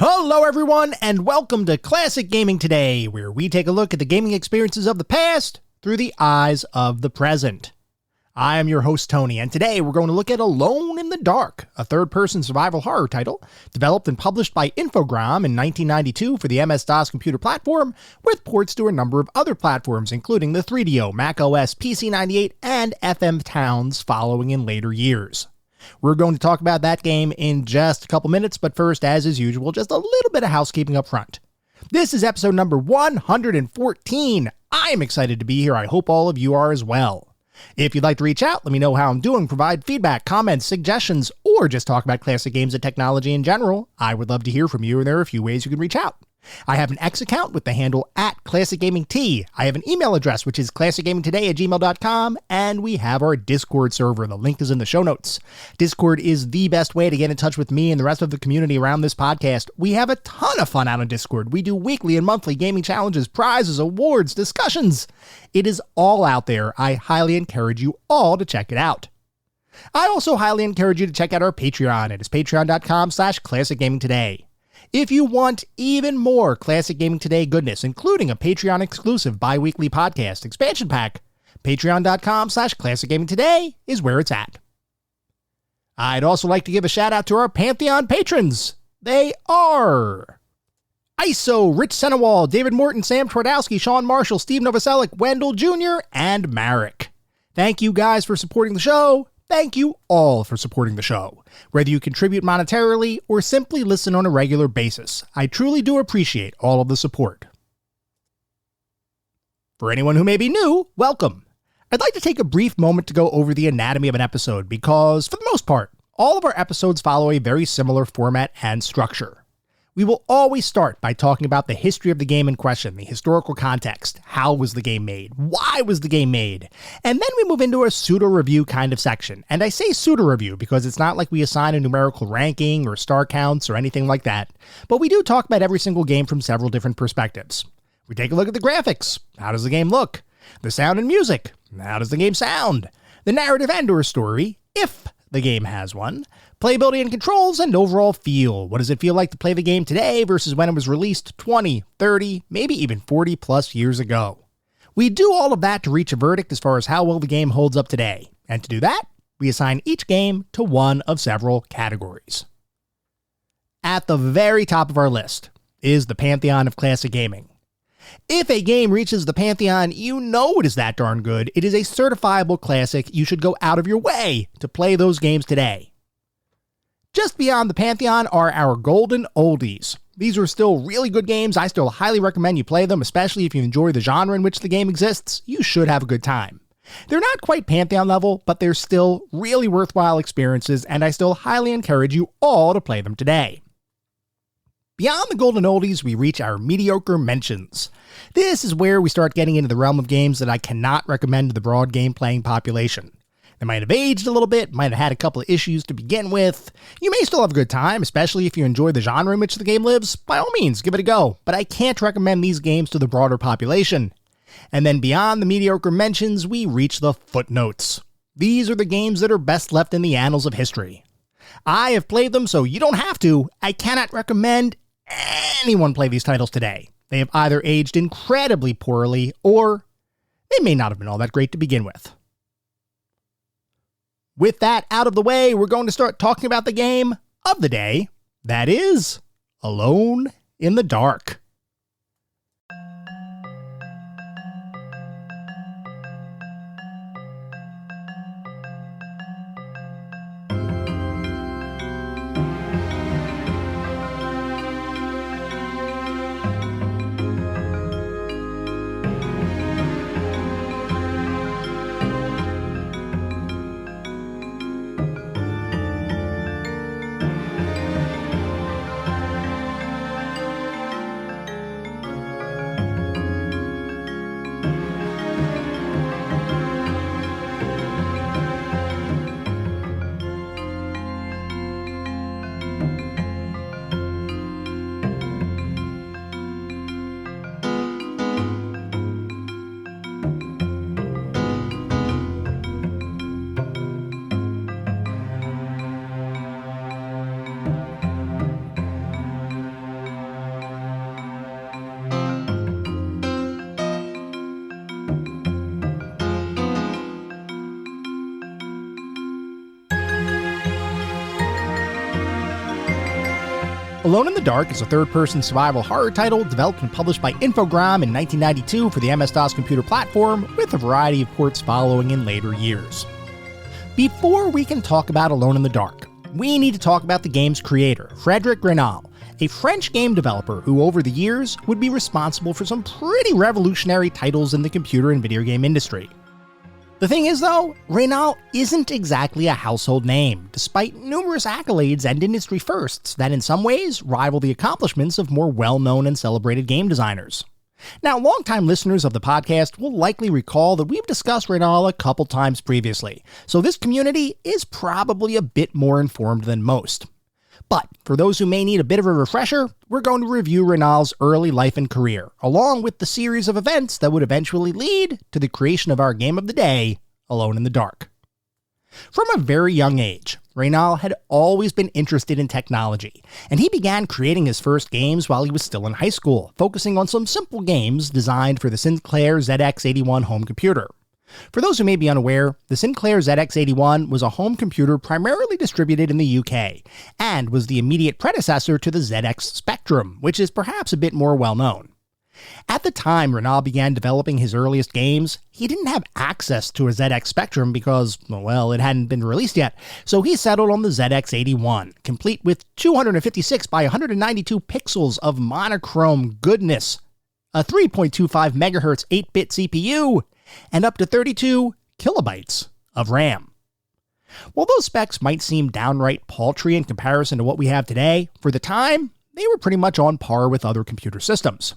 Hello everyone, and welcome to Classic Gaming Today, where we take a look at the gaming experiences of the past through the eyes of the present. I am your host Tony, and today we're going to look at Alone in the Dark, a third-person survival horror title developed and published by Infogrames in 1992 for the MS-DOS computer platform, with ports to a number of other platforms, including the 3DO, macOS, PC98, and FM Towns following in later years. We're going to talk about that game in just a couple minutes, but first, as is usual, just a little bit of housekeeping up front. This is episode number 114. I'm excited to be here. I hope all of you are as well. If you'd like to reach out, let me know how I'm doing, provide feedback, comments, suggestions, or just talk about classic games and technology in general. I would love to hear from you, and there are a few ways you can reach out. I have an X account with the handle @ClassicGamingT. I have an email address, which is classicgamingtoday@gmail.com, and we have our Discord server. The link is in the show notes. Discord is the best way to get in touch with me and the rest of the community around this podcast. We have a ton of fun out on Discord. We do weekly and monthly gaming challenges, prizes, awards, discussions. It is all out there. I highly encourage you all to check it out. I also highly encourage you to check out our Patreon. It is patreon.com/classicgamingtoday. If you want even more Classic Gaming Today goodness, including a Patreon-exclusive bi-weekly podcast expansion pack, patreon.com/classicgamingtoday is where it's at. I'd also like to give a shout-out to our Pantheon patrons. They are ISO, Rich Senewal, David Morton, Sam Twardowski, Sean Marshall, Steve Novoselic, Wendell Jr., and Marek. Thank you guys for supporting the show. Thank you all for supporting the show, whether you contribute monetarily or simply listen on a regular basis. I truly do appreciate all of the support. For anyone who may be new, welcome. I'd like to take a brief moment to go over the anatomy of an episode because, for the most part, all of our episodes follow a very similar format and structure. We will always start by talking about the history of the game in question, the historical context, how was the game made, why was the game made, and then we move into a pseudo-review kind of section. And I say pseudo-review because it's not like we assign a numerical ranking or star counts or anything like that, but we do talk about every single game from several different perspectives. We take a look at the graphics. How does the game look? The sound and music. How does the game sound? The narrative and or story, if the game has one. Playability and controls, and overall feel. What does it feel like to play the game today versus when it was released 20, 30, maybe even 40 plus years ago? We do all of that to reach a verdict as far as how well the game holds up today. And to do that, we assign each game to one of several categories. At the very top of our list is the Pantheon of Classic Gaming. If a game reaches the Pantheon, you know it is that darn good. It is a certifiable classic. You should go out of your way to play those games today. Just beyond the Pantheon are our golden oldies. These are still really good games. I still highly recommend you play them, especially if you enjoy the genre in which the game exists. You should have a good time. They're not quite Pantheon level, but they're still really worthwhile experiences, and I still highly encourage you all to play them today. Beyond the golden oldies, we reach our mediocre mentions. This is where we start getting into the realm of games that I cannot recommend to the broad game-playing population. They might have aged a little bit, might have had a couple of issues to begin with. You may still have a good time, especially if you enjoy the genre in which the game lives. By all means, give it a go, but I can't recommend these games to the broader population. And then beyond the mediocre mentions, we reach the footnotes. These are the games that are best left in the annals of history. I have played them, so you don't have to. I cannot recommend anyone play these titles today. They have either aged incredibly poorly, or they may not have been all that great to begin with. With that out of the way, we're going to start talking about the game of the day. That is Alone in the Dark. Alone in the Dark is a third-person survival horror title developed and published by Infogrames in 1992 for the MS-DOS computer platform, with a variety of ports following in later years. Before we can talk about Alone in the Dark, we need to talk about the game's creator, Frédéric Raynal, a French game developer who over the years would be responsible for some pretty revolutionary titles in the computer and video game industry. The thing is though, Raynal isn't exactly a household name, despite numerous accolades and industry firsts that in some ways rival the accomplishments of more well-known and celebrated game designers. Now, longtime listeners of the podcast will likely recall that we've discussed Raynal a couple times previously, so this community is probably a bit more informed than most. But for those who may need a bit of a refresher, we're going to review Raynal's early life and career, along with the series of events that would eventually lead to the creation of our game of the day, Alone in the Dark. From a very young age, Raynal had always been interested in technology, and he began creating his first games while he was still in high school, focusing on some simple games designed for the Sinclair ZX81 home computer. For those who may be unaware, the Sinclair ZX81 was a home computer primarily distributed in the UK, and was the immediate predecessor to the ZX Spectrum, which is perhaps a bit more well-known. At the time Raynal began developing his earliest games, he didn't have access to a ZX Spectrum because, well, it hadn't been released yet, so he settled on the ZX81, complete with 256 by 192 pixels of monochrome goodness, a 3.25 MHz 8-bit CPU, and up to 32 kilobytes of RAM. While those specs might seem downright paltry in comparison to what we have today, for the time, they were pretty much on par with other computer systems.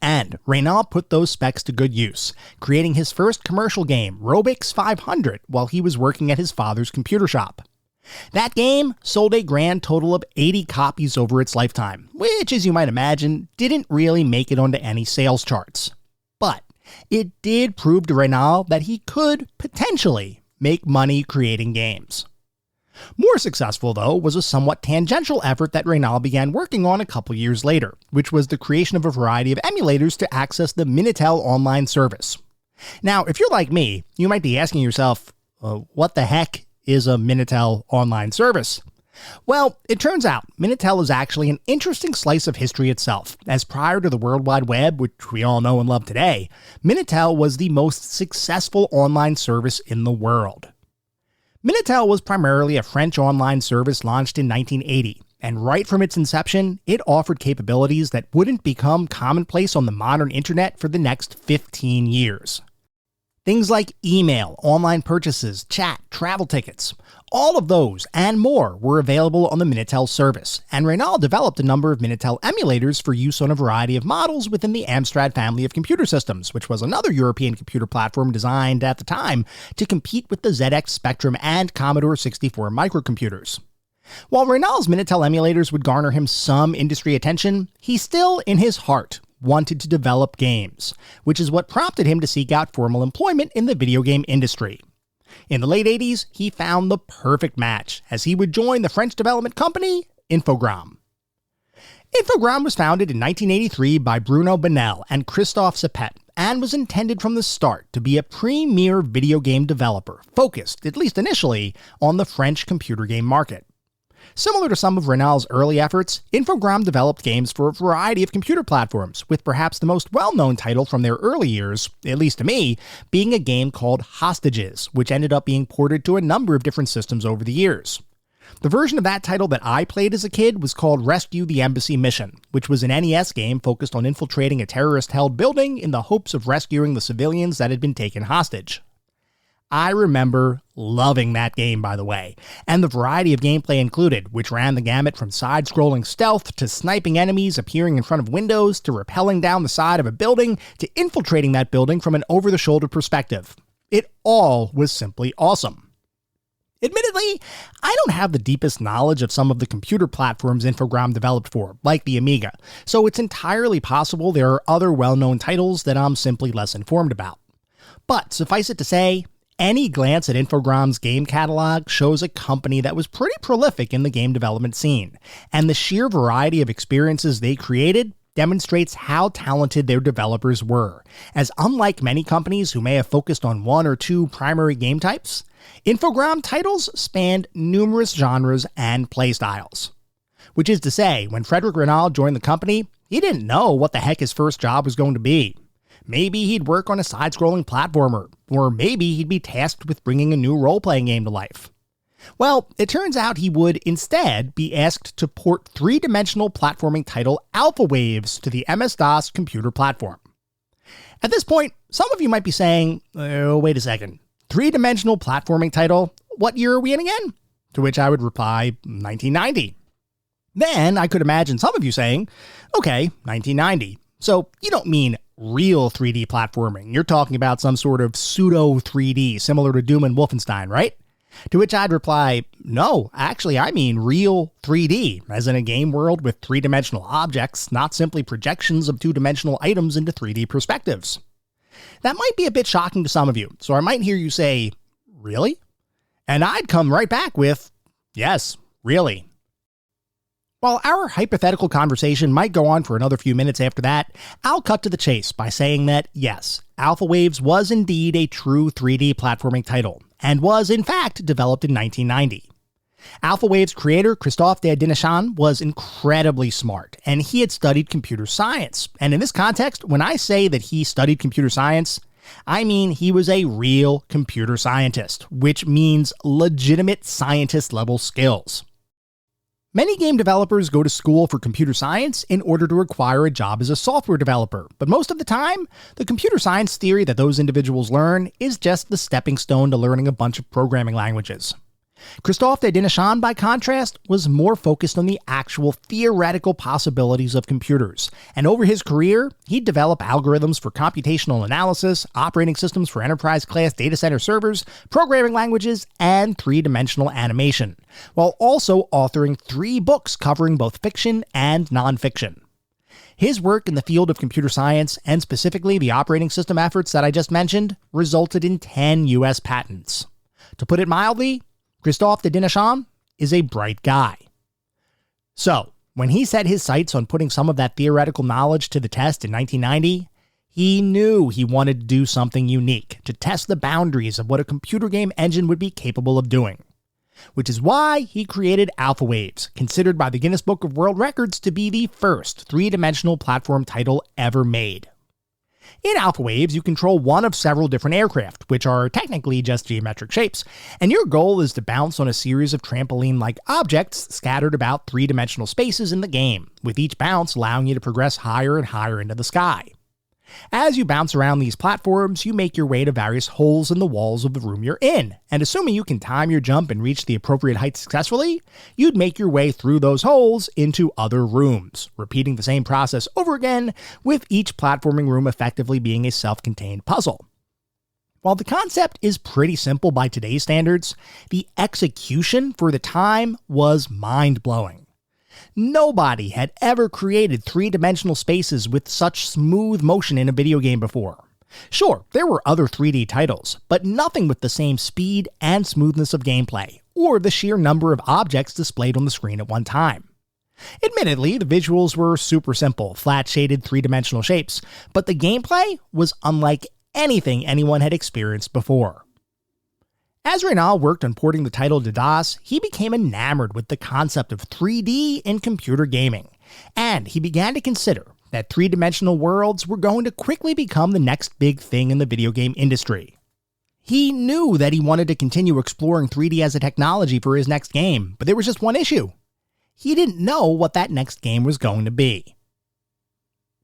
And Raynal put those specs to good use, creating his first commercial game, Robix 500, while he was working at his father's computer shop. That game sold a grand total of 80 copies over its lifetime, which, as you might imagine, didn't really make it onto any sales charts. But it did prove to Raynal that he could, potentially, make money creating games. More successful, though, was a somewhat tangential effort that Raynal began working on a couple years later, which was the creation of a variety of emulators to access the Minitel online service. Now, if you're like me, you might be asking yourself, what the heck is a Minitel online service? Well, it turns out Minitel is actually an interesting slice of history itself, as prior to the World Wide Web, which we all know and love today, Minitel was the most successful online service in the world. Minitel was primarily a French online service launched in 1980, and right from its inception, it offered capabilities that wouldn't become commonplace on the modern internet for the next 15 years. Things like email, online purchases, chat, travel tickets. All of those and more were available on the Minitel service, and Raynal developed a number of Minitel emulators for use on a variety of models within the Amstrad family of computer systems, which was another European computer platform designed at the time to compete with the ZX Spectrum and Commodore 64 microcomputers. While Raynal's Minitel emulators would garner him some industry attention, he still, in his heart, wanted to develop games, which is what prompted him to seek out formal employment in the video game industry. In the late 80s, he found the perfect match, as he would join the French development company, Infogrames. Infogrames was founded in 1983 by Bruno Benel and Christophe Sepet, and was intended from the start to be a premier video game developer, focused, at least initially, on the French computer game market. Similar to some of Raynal's early efforts, Infogrames developed games for a variety of computer platforms, with perhaps the most well-known title from their early years, at least to me, being a game called Hostages, which ended up being ported to a number of different systems over the years. The version of that title that I played as a kid was called Rescue the Embassy Mission, which was an NES game focused on infiltrating a terrorist-held building in the hopes of rescuing the civilians that had been taken hostage. I remember loving that game, by the way, and the variety of gameplay included, which ran the gamut from side-scrolling stealth to sniping enemies appearing in front of windows to rappelling down the side of a building to infiltrating that building from an over-the-shoulder perspective. It all was simply awesome. Admittedly, I don't have the deepest knowledge of some of the computer platforms Infogrames developed for, like the Amiga, so it's entirely possible there are other well-known titles that I'm simply less informed about. But suffice it to say, any glance at Infogrames' game catalog shows a company that was pretty prolific in the game development scene, and the sheer variety of experiences they created demonstrates how talented their developers were, as unlike many companies who may have focused on one or two primary game types, Infogrames titles spanned numerous genres and playstyles. Which is to say, when Frederick Renaud joined the company, he didn't know what the heck his first job was going to be. Maybe he'd work on a side-scrolling platformer, or maybe he'd be tasked with bringing a new role-playing game to life. Well, it turns out he would instead be asked to port three-dimensional platforming title Alpha Waves to the MS-DOS computer platform. At this point, some of you might be saying, oh, wait a second, three-dimensional platforming title? What year are we in again? To which I would reply, 1990. Then I could imagine some of you saying, okay, 1990. So you don't mean real 3D platforming. You're talking about some sort of pseudo 3D similar to Doom and Wolfenstein, right? To which I'd reply, no, actually I mean real 3D, as in a game world with three-dimensional objects, not simply projections of two-dimensional items into 3D perspectives. That might be a bit shocking to some of you, so I might hear you say, really? And I'd come right back with, yes, really. While our hypothetical conversation might go on for another few minutes after that, I'll cut to the chase by saying that, yes, Alpha Waves was indeed a true 3D platforming title, and was in fact developed in 1990. Alpha Waves creator Christophe de Dineshan was incredibly smart, and he had studied computer science. And in this context, when I say that he studied computer science, I mean he was a real computer scientist, which means legitimate scientist-level skills. Many game developers go to school for computer science in order to acquire a job as a software developer, but most of the time, the computer science theory that those individuals learn is just the stepping stone to learning a bunch of programming languages. Christophe de Dineshan, by contrast, was more focused on the actual theoretical possibilities of computers, and over his career, he'd develop algorithms for computational analysis, operating systems for enterprise-class data center servers, programming languages, and three-dimensional animation, while also authoring 3 books covering both fiction and nonfiction. His work in the field of computer science, and specifically the operating system efforts that I just mentioned, resulted in 10 US patents. To put it mildly, Christophe de Dineshan is a bright guy. So, when he set his sights on putting some of that theoretical knowledge to the test in 1990, he knew he wanted to do something unique to test the boundaries of what a computer game engine would be capable of doing. Which is why he created Alpha Waves, considered by the Guinness Book of World Records to be the first three-dimensional platform title ever made. In Alpha Waves, you control one of several different aircraft, which are technically just geometric shapes, and your goal is to bounce on a series of trampoline-like objects scattered about three-dimensional spaces in the game, with each bounce allowing you to progress higher and higher into the sky. As you bounce around these platforms, you make your way to various holes in the walls of the room you're in, and assuming you can time your jump and reach the appropriate height successfully, you'd make your way through those holes into other rooms, repeating the same process over again, with each platforming room effectively being a self-contained puzzle. While the concept is pretty simple by today's standards, the execution for the time was mind-blowing. Nobody had ever created three-dimensional spaces with such smooth motion in a video game before. Sure, there were other 3D titles, but nothing with the same speed and smoothness of gameplay, or the sheer number of objects displayed on the screen at one time. Admittedly, the visuals were super simple, flat-shaded three-dimensional shapes, but the gameplay was unlike anything anyone had experienced before. As Renaud worked on porting the title to DOS, he became enamored with the concept of 3D in computer gaming, and he began to consider that three-dimensional worlds were going to quickly become the next big thing in the video game industry. He knew that he wanted to continue exploring 3D as a technology for his next game, but there was just one issue. He didn't know what that next game was going to be.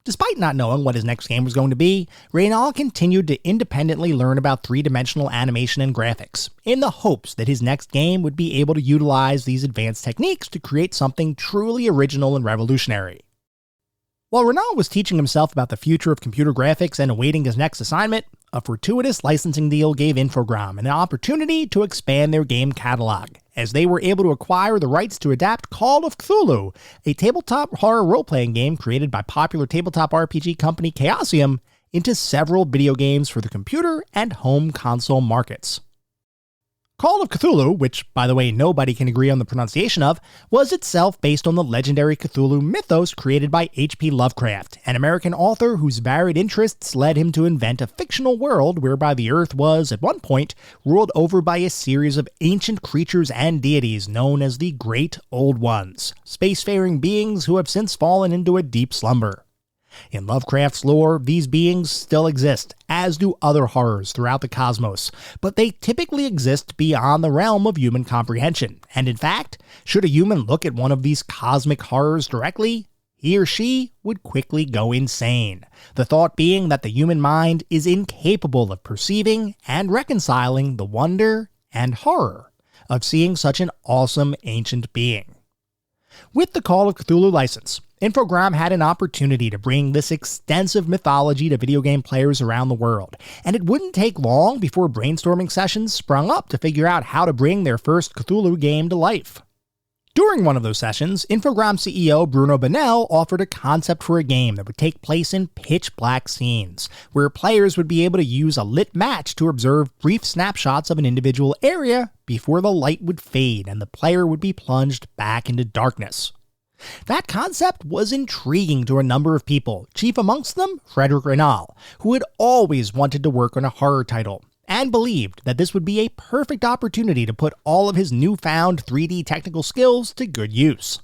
Despite not knowing what his next game was going to be, Renaud continued to independently learn about three-dimensional animation and graphics, in the hopes that his next game would be able to utilize these advanced techniques to create something truly original and revolutionary. While Renaud was teaching himself about the future of computer graphics and awaiting his next assignment, a fortuitous licensing deal gave Infogrames an opportunity to expand their game catalog, as they were able to acquire the rights to adapt Call of Cthulhu, a tabletop horror role-playing game created by popular tabletop RPG company Chaosium, into several video games for the computer and home console markets. Call of Cthulhu, which, by the way, nobody can agree on the pronunciation of, was itself based on the legendary Cthulhu mythos created by H.P. Lovecraft, an American author whose varied interests led him to invent a fictional world whereby the Earth was, at one point, ruled over by a series of ancient creatures and deities known as the Great Old Ones, spacefaring beings who have since fallen into a deep slumber. In Lovecraft's lore, these beings still exist, as do other horrors throughout the cosmos, but they typically exist beyond the realm of human comprehension, and in fact, should a human look at one of these cosmic horrors directly, he or she would quickly go insane, the thought being that the human mind is incapable of perceiving and reconciling the wonder and horror of seeing such an awesome ancient being. With the Call of Cthulhu license, Infogrames had an opportunity to bring this extensive mythology to video game players around the world, and it wouldn't take long before brainstorming sessions sprung up to figure out how to bring their first Cthulhu game to life. During one of those sessions, Infogrames CEO Bruno Banel offered a concept for a game that would take place in pitch-black scenes, where players would be able to use a lit match to observe brief snapshots of an individual area before the light would fade and the player would be plunged back into darkness. That concept was intriguing to a number of people, chief amongst them Frederic Reynal, who had always wanted to work on a horror title, and believed that this would be a perfect opportunity to put all of his newfound 3D technical skills to good use.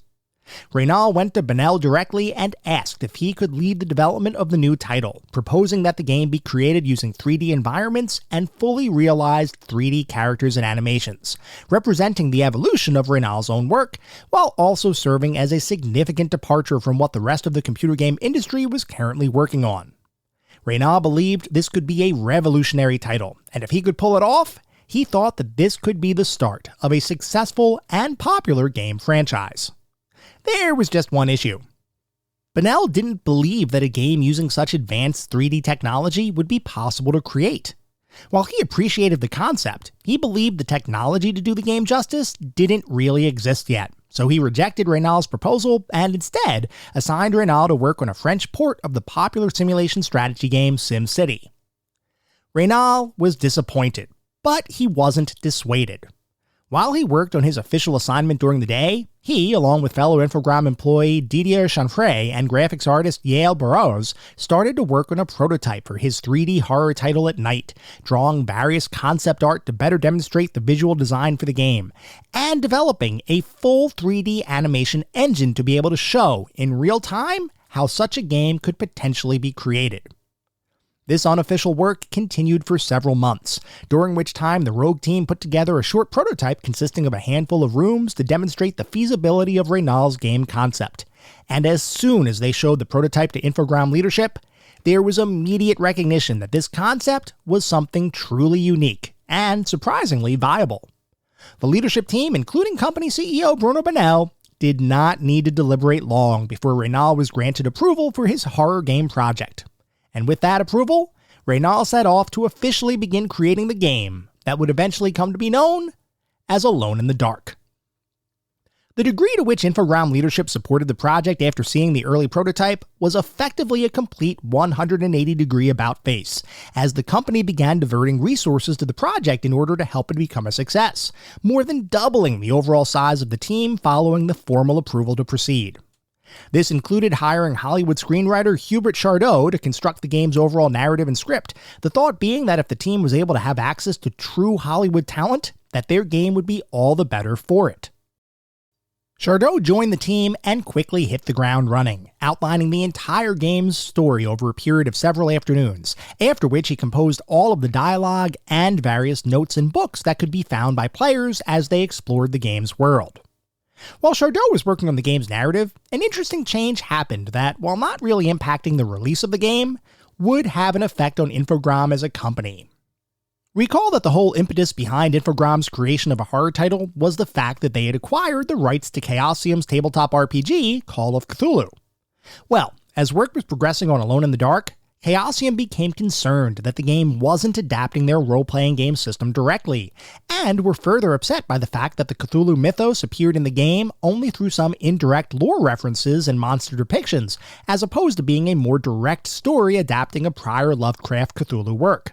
Reynal went to Banel directly and asked if he could lead the development of the new title, proposing that the game be created using 3D environments and fully realized 3D characters and animations, representing the evolution of Reynal's own work, while also serving as a significant departure from what the rest of the computer game industry was currently working on. Reynal believed this could be a revolutionary title, and if he could pull it off, he thought that this could be the start of a successful and popular game franchise. There was just one issue. Banel didn't believe that a game using such advanced 3D technology would be possible to create. While he appreciated the concept, he believed the technology to do the game justice didn't really exist yet, so he rejected Reynal's proposal and instead assigned Reynal to work on a French port of the popular simulation strategy game SimCity. Reynal was disappointed, but he wasn't dissuaded. While he worked on his official assignment during the day, he, along with fellow Infogrames employee Didier Chanfray and graphics artist Yael Burrows, started to work on a prototype for his 3D horror title at night, drawing various concept art to better demonstrate the visual design for the game, and developing a full 3D animation engine to be able to show, in real time, how such a game could potentially be created. This unofficial work continued for several months, during which time the Rogue team put together a short prototype consisting of a handful of rooms to demonstrate the feasibility of Reynal's game concept. And as soon as they showed the prototype to Infogrames leadership, there was immediate recognition that this concept was something truly unique and surprisingly viable. The leadership team, including company CEO Bruno Banel, did not need to deliberate long before Reynal was granted approval for his horror game project. And with that approval, Reynal set off to officially begin creating the game that would eventually come to be known as Alone in the Dark. The degree to which Infogrames leadership supported the project after seeing the early prototype was effectively a complete 180-degree about-face, as the company began diverting resources to the project in order to help it become a success, more than doubling the overall size of the team following the formal approval to proceed. This included hiring Hollywood screenwriter Hubert Chardot to construct the game's overall narrative and script, the thought being that if the team was able to have access to true Hollywood talent, that their game would be all the better for it. Chardot joined the team and quickly hit the ground running, outlining the entire game's story over a period of several afternoons, after which he composed all of the dialogue and various notes and books that could be found by players as they explored the game's world. While Chardot was working on the game's narrative, an interesting change happened that, while not really impacting the release of the game, would have an effect on Infogrames as a company. Recall that the whole impetus behind Infogrames' creation of a horror title was the fact that they had acquired the rights to Chaosium's tabletop RPG, Call of Cthulhu. Well, as work was progressing on Alone in the Dark, Chaosium became concerned that the game wasn't adapting their role-playing game system directly, and were further upset by the fact that the Cthulhu mythos appeared in the game only through some indirect lore references and monster depictions, as opposed to being a more direct story adapting a prior Lovecraft Cthulhu work.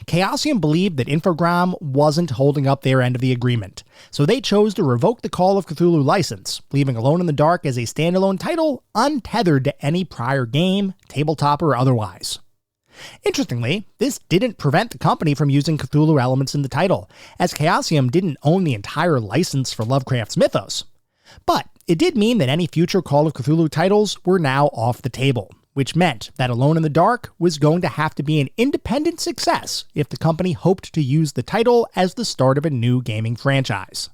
Chaosium believed that Infogrames wasn't holding up their end of the agreement, so they chose to revoke the Call of Cthulhu license, leaving Alone in the Dark as a standalone title untethered to any prior game, tabletop or otherwise. Interestingly, this didn't prevent the company from using Cthulhu elements in the title, as Chaosium didn't own the entire license for Lovecraft's mythos. But it did mean that any future Call of Cthulhu titles were now off the table, which meant that Alone in the Dark was going to have to be an independent success if the company hoped to use the title as the start of a new gaming franchise.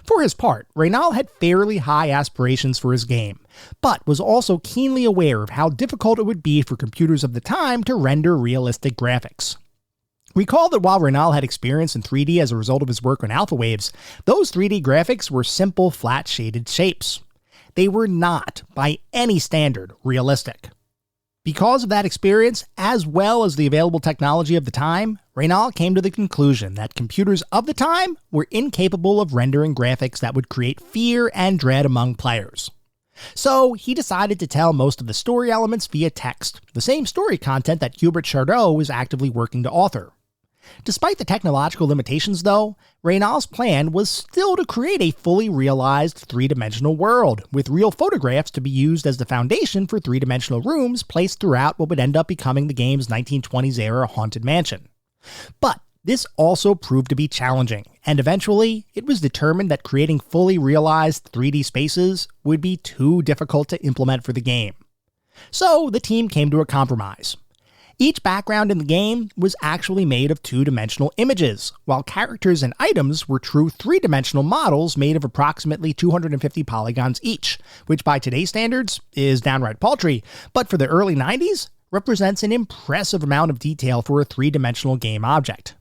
For his part, Reynal had fairly high aspirations for his game, but was also keenly aware of how difficult it would be for computers of the time to render realistic graphics. Recall that while Reynal had experience in 3D as a result of his work on Alpha Waves, those 3D graphics were simple, flat-shaded shapes. They were not, by any standard, realistic. Because of that experience, as well as the available technology of the time, Reynal came to the conclusion that computers of the time were incapable of rendering graphics that would create fear and dread among players. So he decided to tell most of the story elements via text, the same story content that Hubert Chardot was actively working to author. Despite the technological limitations, though, Reynal's plan was still to create a fully realized three-dimensional world, with real photographs to be used as the foundation for three-dimensional rooms placed throughout what would end up becoming the game's 1920s-era haunted mansion. But this also proved to be challenging, and eventually, it was determined that creating fully realized 3D spaces would be too difficult to implement for the game. So the team came to a compromise. Each background in the game was actually made of two-dimensional images, while characters and items were true three-dimensional models made of approximately 250 polygons each, which by today's standards is downright paltry, but for the early 90s represents an impressive amount of detail for a three-dimensional game object.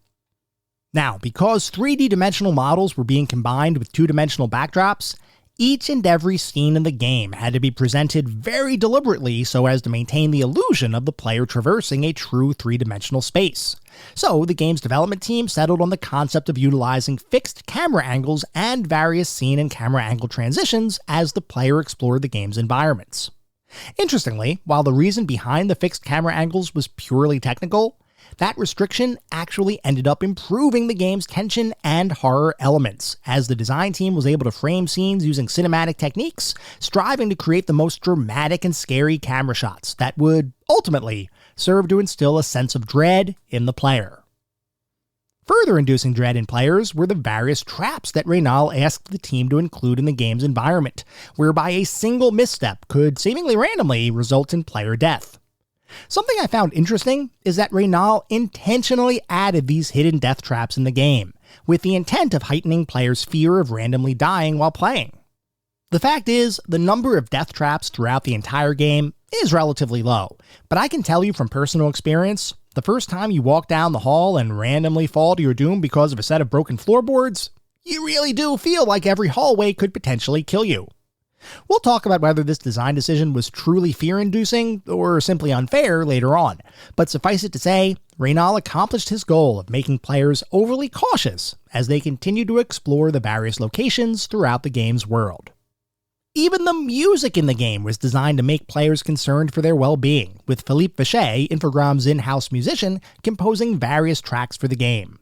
Now, because 3D dimensional models were being combined with two-dimensional backdrops, each and every scene in the game had to be presented very deliberately so as to maintain the illusion of the player traversing a true three-dimensional space. So the game's development team settled on the concept of utilizing fixed camera angles and various scene and camera angle transitions as the player explored the game's environments. Interestingly, while the reason behind the fixed camera angles was purely technical, that restriction actually ended up improving the game's tension and horror elements, as the design team was able to frame scenes using cinematic techniques, striving to create the most dramatic and scary camera shots that would, ultimately, serve to instill a sense of dread in the player. Further inducing dread in players were the various traps that Reynal asked the team to include in the game's environment, whereby a single misstep could seemingly randomly result in player death. Something I found interesting is that Reynal intentionally added these hidden death traps in the game, with the intent of heightening players' fear of randomly dying while playing. The fact is, the number of death traps throughout the entire game is relatively low, but I can tell you from personal experience, the first time you walk down the hall and randomly fall to your doom because of a set of broken floorboards, you really do feel like every hallway could potentially kill you. We'll talk about whether this design decision was truly fear-inducing or simply unfair later on, but suffice it to say, Reynal accomplished his goal of making players overly cautious as they continued to explore the various locations throughout the game's world. Even the music in the game was designed to make players concerned for their well-being, with Philippe Vichet, Infogrames' in-house musician, composing various tracks for the game.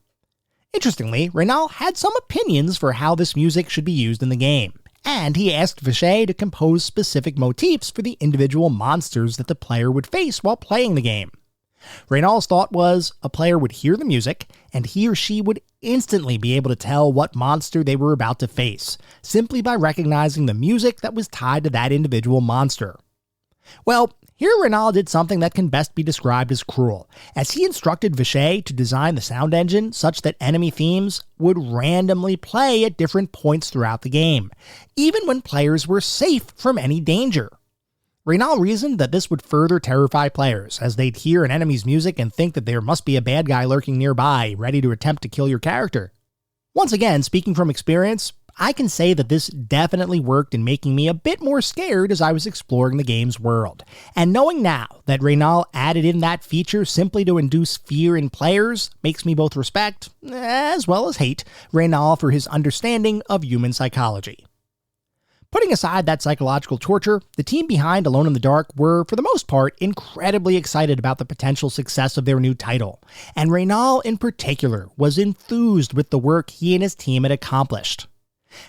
Interestingly, Reynal had some opinions for how this music should be used in the game, and he asked Vichet to compose specific motifs for the individual monsters that the player would face while playing the game. Reynal's thought was a player would hear the music, and he or she would instantly be able to tell what monster they were about to face, simply by recognizing the music that was tied to that individual monster. Well, here Reynal did something that can best be described as cruel, as he instructed Vichet to design the sound engine such that enemy themes would randomly play at different points throughout the game, even when players were safe from any danger. Reynal reasoned that this would further terrify players, as they'd hear an enemy's music and think that there must be a bad guy lurking nearby, ready to attempt to kill your character. Once again, speaking from experience, I can say that this definitely worked in making me a bit more scared as I was exploring the game's world. And knowing now that Reynal added in that feature simply to induce fear in players makes me both respect, as well as hate, Reynal for his understanding of human psychology. Putting aside that psychological torture, the team behind Alone in the Dark were, for the most part, incredibly excited about the potential success of their new title, and Reynal in particular was enthused with the work he and his team had accomplished.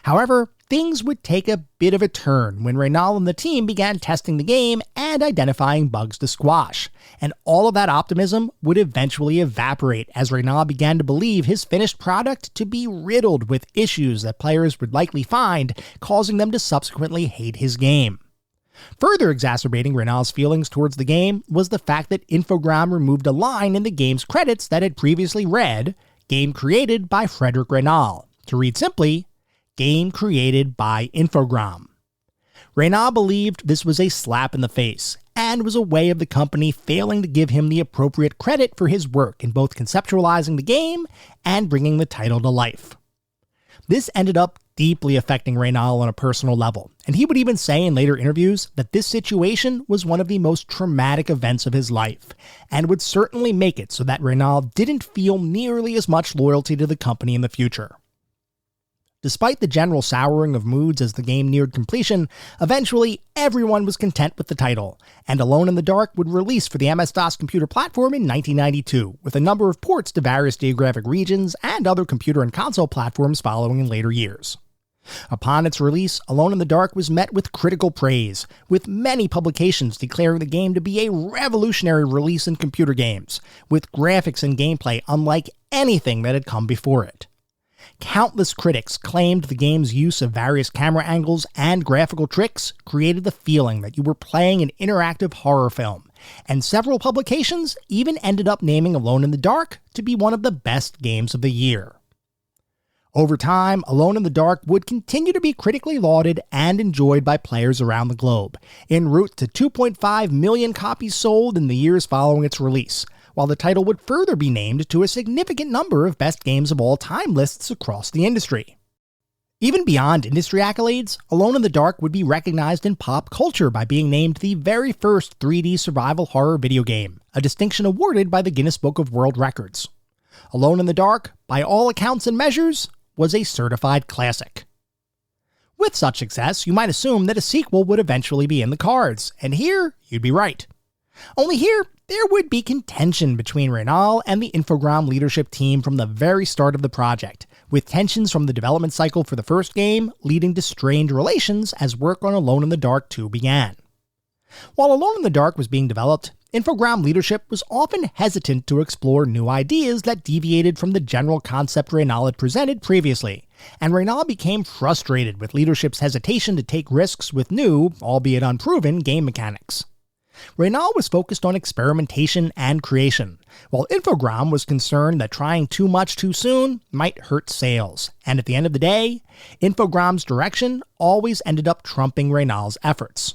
However, things would take a bit of a turn when Reynal and the team began testing the game and identifying bugs to squash, and all of that optimism would eventually evaporate as Reynal began to believe his finished product to be riddled with issues that players would likely find, causing them to subsequently hate his game. Further exacerbating Reynal's feelings towards the game was the fact that Infogrames removed a line in the game's credits that had previously read, "Game created by Frederic Reynal," to read simply, "Game created by Infogrames." Reynal believed this was a slap in the face, and was a way of the company failing to give him the appropriate credit for his work in both conceptualizing the game and bringing the title to life. This ended up deeply affecting Reynal on a personal level, and he would even say in later interviews that this situation was one of the most traumatic events of his life, and would certainly make it so that Reynal didn't feel nearly as much loyalty to the company in the future. Despite the general souring of moods as the game neared completion, eventually everyone was content with the title, and Alone in the Dark would release for the MS-DOS computer platform in 1992, with a number of ports to various geographic regions and other computer and console platforms following in later years. Upon its release, Alone in the Dark was met with critical praise, with many publications declaring the game to be a revolutionary release in computer games, with graphics and gameplay unlike anything that had come before it. Countless critics claimed the game's use of various camera angles and graphical tricks created the feeling that you were playing an interactive horror film, and several publications even ended up naming Alone in the Dark to be one of the best games of the year. Over time, Alone in the Dark would continue to be critically lauded and enjoyed by players around the globe, en route to 2.5 million copies sold in the years following its release, while the title would further be named to a significant number of best games of all time lists across the industry. Even beyond industry accolades, Alone in the Dark would be recognized in pop culture by being named the very first 3D survival horror video game, a distinction awarded by the Guinness Book of World Records. Alone in the Dark, by all accounts and measures, was a certified classic. With such success, you might assume that a sequel would eventually be in the cards, and here, you'd be right. Only here, there would be contention between Reynal and the Infogrames leadership team from the very start of the project, with tensions from the development cycle for the first game leading to strained relations as work on Alone in the Dark 2 began. While Alone in the Dark was being developed, Infogrames leadership was often hesitant to explore new ideas that deviated from the general concept Reynal had presented previously, and Reynal became frustrated with leadership's hesitation to take risks with new, albeit unproven, game mechanics. Reynal was focused on experimentation and creation, while Infogrames was concerned that trying too much too soon might hurt sales, and at the end of the day, Infogrames' direction always ended up trumping Reynal's efforts.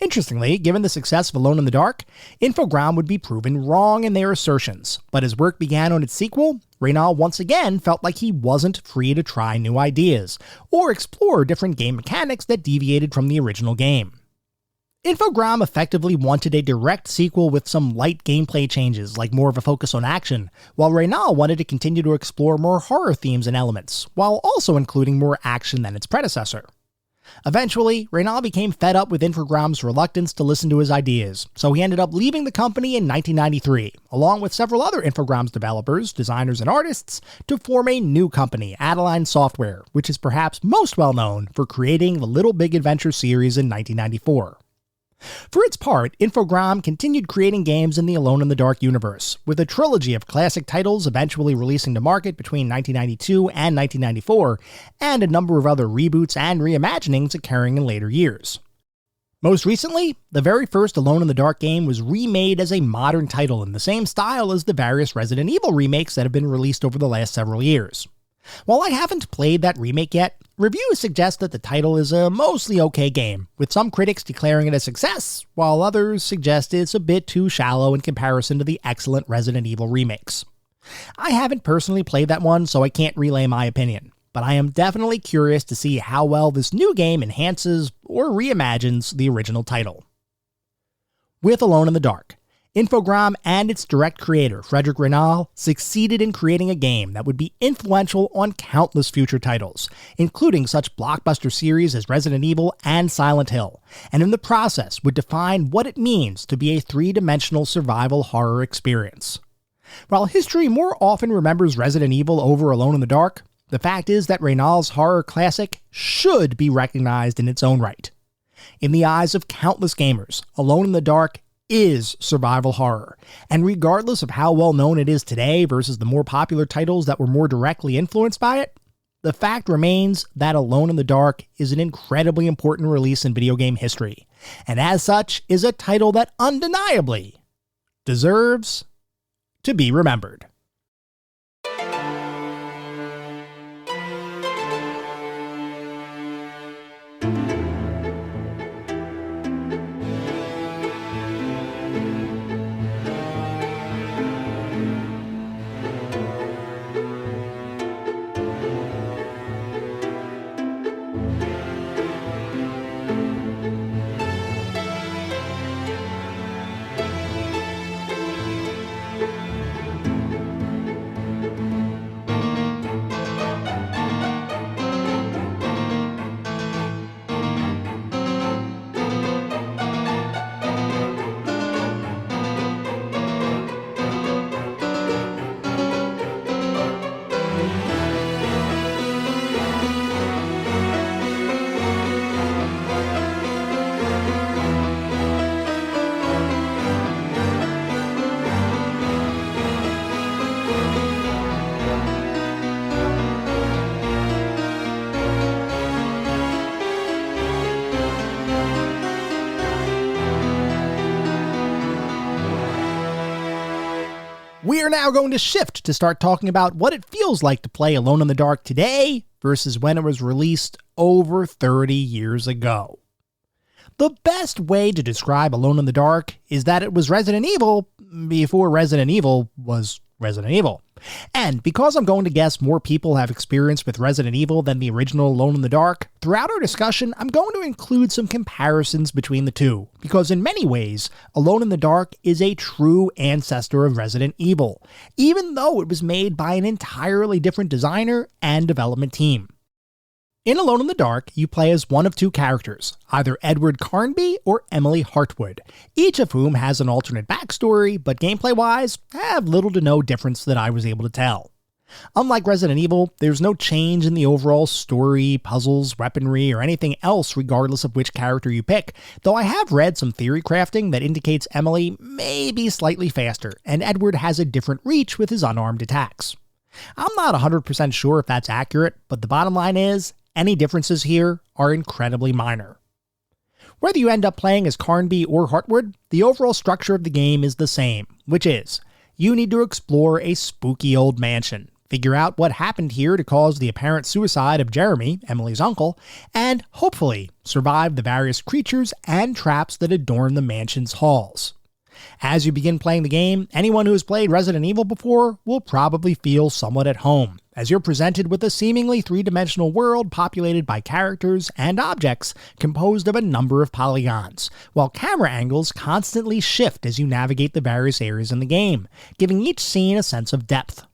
Interestingly, given the success of Alone in the Dark, Infogrames would be proven wrong in their assertions, but as work began on its sequel, Reynal once again felt like he wasn't free to try new ideas, or explore different game mechanics that deviated from the original game. Infogrames effectively wanted a direct sequel with some light gameplay changes, like more of a focus on action, while Reynal wanted to continue to explore more horror themes and elements, while also including more action than its predecessor. Eventually, Reynal became fed up with Infogrames' reluctance to listen to his ideas, so he ended up leaving the company in 1993, along with several other Infogrames developers, designers, and artists, to form a new company, Adeline Software, which is perhaps most well known for creating the Little Big Adventure series in 1994. For its part, Infogrames continued creating games in the Alone in the Dark universe, with a trilogy of classic titles eventually releasing to market between 1992 and 1994, and a number of other reboots and reimaginings occurring in later years. Most recently, the very first Alone in the Dark game was remade as a modern title in the same style as the various Resident Evil remakes that have been released over the last several years. While I haven't played that remake yet, reviews suggest that the title is a mostly okay game, with some critics declaring it a success, while others suggest it's a bit too shallow in comparison to the excellent Resident Evil remakes. I haven't personally played that one, so I can't relay my opinion, but I am definitely curious to see how well this new game enhances or reimagines the original title. With Alone in the Dark, Infogrames and its direct creator, Frederic Renaud, succeeded in creating a game that would be influential on countless future titles, including such blockbuster series as Resident Evil and Silent Hill, and in the process would define what it means to be a three-dimensional survival horror experience. While history more often remembers Resident Evil over Alone in the Dark, the fact is that Renaud's horror classic should be recognized in its own right. In the eyes of countless gamers, Alone in the Dark is survival horror, and regardless of how well known it is today versus the more popular titles that were more directly influenced by it, the fact remains that Alone in the Dark is an incredibly important release in video game history, and as such is a title that undeniably deserves to be remembered. We are now going to shift to start talking about what it feels like to play Alone in the Dark today versus when it was released over 30 years ago. The best way to describe Alone in the Dark is that it was Resident Evil before Resident Evil was Resident Evil. And because I'm going to guess more people have experience with Resident Evil than the original Alone in the Dark, throughout our discussion I'm going to include some comparisons between the two, because in many ways, Alone in the Dark is a true ancestor of Resident Evil, even though it was made by an entirely different designer and development team. In Alone in the Dark, you play as one of two characters, either Edward Carnby or Emily Hartwood, each of whom has an alternate backstory, but gameplay-wise, have little to no difference that I was able to tell. Unlike Resident Evil, there's no change in the overall story, puzzles, weaponry, or anything else regardless of which character you pick, though I have read some theory crafting that indicates Emily may be slightly faster, and Edward has a different reach with his unarmed attacks. I'm not 100% sure if that's accurate, but the bottom line is, any differences here are incredibly minor. Whether you end up playing as Carnby or Hartwood, the overall structure of the game is the same, which is, you need to explore a spooky old mansion, figure out what happened here to cause the apparent suicide of Jeremy, Emily's uncle, and hopefully survive the various creatures and traps that adorn the mansion's halls. As you begin playing the game, anyone who has played Resident Evil before will probably feel somewhat at home, as you're presented with a seemingly three-dimensional world populated by characters and objects composed of a number of polygons, while camera angles constantly shift as you navigate the various areas in the game, giving each scene a sense of depth.